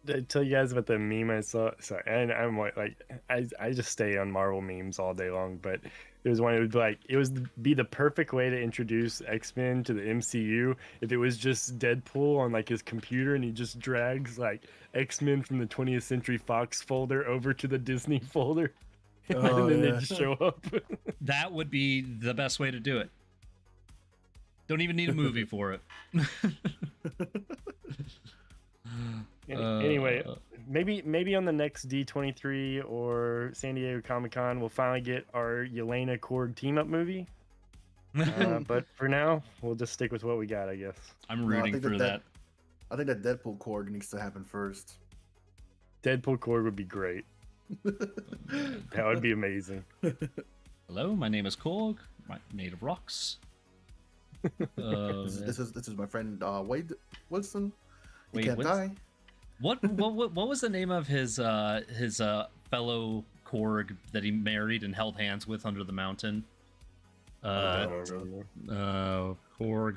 Did I tell you guys about the meme I saw? Sorry, and I'm like I just stay on Marvel memes all day long, but there was one. It would be like be the perfect way to introduce X-Men to the MCU if it was just Deadpool on like his computer and he just drags like X-Men from the 20th Century Fox folder over to the Disney folder, and then they just show up. That would be the best way to do it. Don't even need a movie for it. Anyway, maybe on the next D23 or San Diego Comic-Con, we'll finally get our Yelena Korg team-up movie. But for now, we'll just stick with what we got, I guess. I'm rooting for that. I think that Deadpool Korg needs to happen first. Deadpool Korg would be great. That would be amazing. Hello, my name is Korg. Made of rocks. This is my friend Wade Wilson. He Wade can't Wilson? die. What was the name of his fellow Korg that he married and held hands with under the mountain? Korg's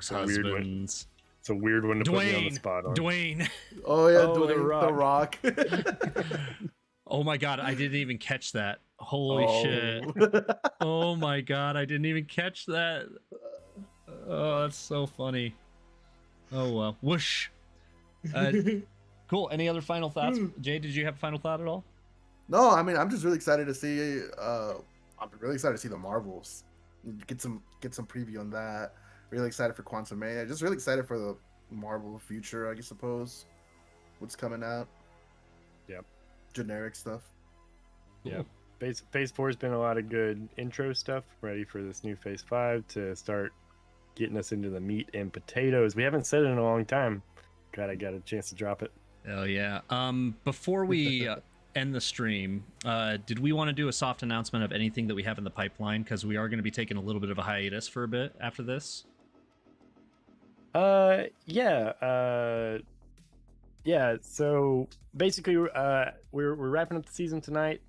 husbands. It's a weird one to put me on the spot on. Dwayne. Oh yeah, Oh, Dwayne The Rock. Oh my god, I didn't even catch that. Holy shit. Oh my god, I didn't even catch that. Oh, that's so funny. Oh well. Whoosh. Cool. Any other final thoughts? Jay, did you have a final thought at all? No, I mean, I'm just really excited to see. I'm really excited to see the Marvels. Get some preview on that. Really excited for Quantumania. Just really excited for the Marvel future, I suppose. What's coming out? Yep. Generic stuff. Yeah. Phase 4 has been a lot of good intro stuff. Ready for this new Phase 5 to start getting us into the meat and potatoes. We haven't said it in a long time. Glad I got a chance to drop it. Hell yeah. Before we end the stream, did we want to do a soft announcement of anything that we have in the pipeline? Because we are going to be taking a little bit of a hiatus for a bit after this. Yeah. So basically, we're wrapping up the season tonight.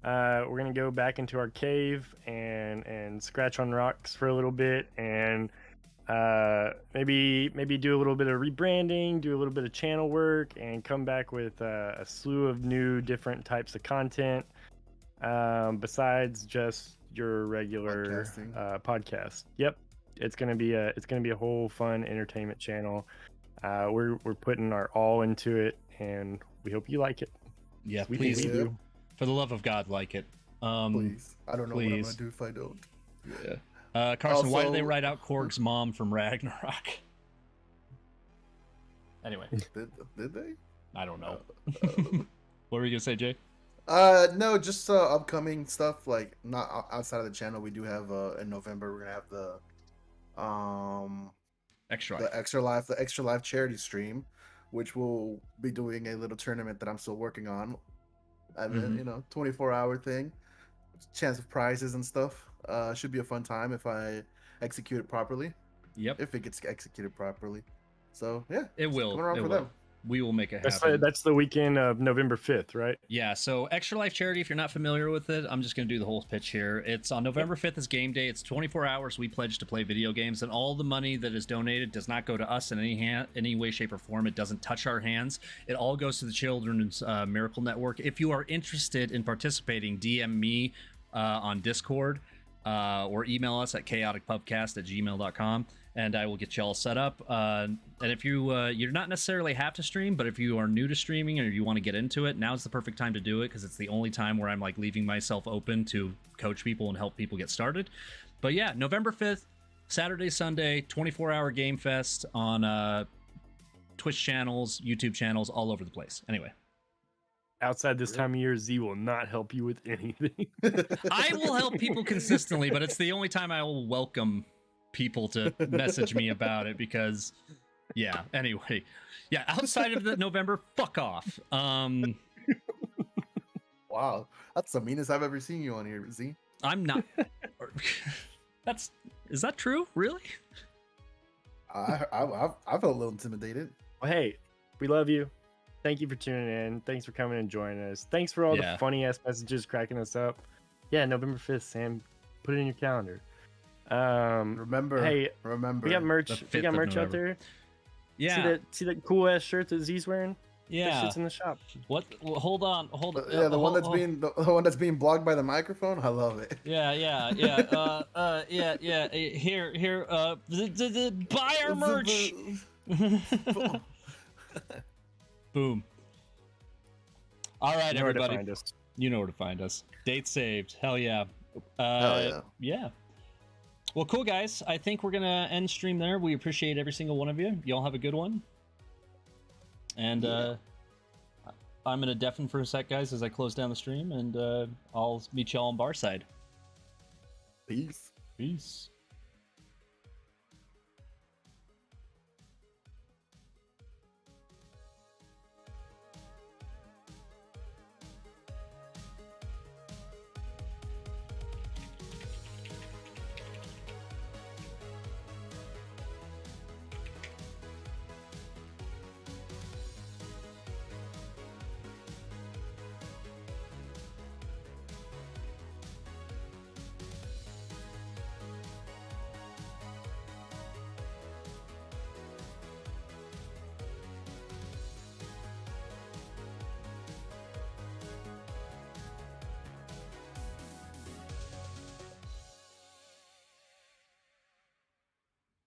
We're gonna go back into our cave and scratch on rocks for a little bit, and maybe do a little bit of rebranding, do a little bit of channel work, and come back with a slew of new different types of content. Besides just your regular podcast. Yep. It's gonna be a whole fun entertainment channel. We're putting our all into it, and we hope you like it. Yeah, we please, think we do. For the love of God, like it. Please, I don't know what I'm gonna do if I don't. Yeah. Carson, why did they write out Korg's mom from Ragnarok? Anyway, did they? I don't know. What were you gonna say, Jay? No, just upcoming stuff, like not outside of the channel. We do have in November we're gonna have the extra life charity stream, which we'll be doing a little tournament that I'm still working on. And then 24-hour thing, chance of prizes and stuff. Should be a fun time if I execute it properly. Yep. If it gets executed properly. So yeah, it will. Coming around for them. We will make it happen. That's the weekend of November 5th, right? Yeah, so Extra Life Charity, if you're not familiar with it, I'm just going to do the whole pitch here. It's on November 5th is game day. It's 24 hours we pledge to play video games, and all the money that is donated does not go to us in any way, shape, or form. It doesn't touch our hands. It all goes to the Children's Miracle Network. If you are interested in participating, DM me on Discord or email us at chaoticpubcast@gmail.com. and I will get you all set up. And if you're not necessarily have to stream, but if you are new to streaming or you want to get into it, now's the perfect time to do it, because it's the only time where I'm like leaving myself open to coach people and help people get started. But yeah, November 5th, Saturday, Sunday, 24-hour Game Fest on Twitch channels, YouTube channels, all over the place. Anyway. Outside this time of year, Z will not help you with anything. I will help people consistently, but it's the only time I will welcome people to message me about it, because anyway, outside of the November, fuck off. Wow, that's the meanest I've ever seen you on here, Z. I'm not. Is that true, really? I felt a little intimidated. Well, hey, we love you. Thank you for tuning in. Thanks for coming and joining us. Thanks for all the funny ass messages cracking us up. November 5th, Sam, put it in your calendar. Remember, we got merch. We got merch out there. Yeah. See that cool ass shirt that Z's wearing? Yeah. That shit's in the shop. What? Well, hold on. Yeah, the one that's being blocked by the microphone. I love it. Yeah. Here. Buy our merch. Boom. All right, everybody. You know where to find us. Date saved. Hell yeah. Yeah. Well, cool, guys. I think we're going to end stream there. We appreciate every single one of you. Y'all have a good one. And I'm going to deafen for a sec, guys, as I close down the stream. And I'll meet y'all on bar side. Peace. Peace.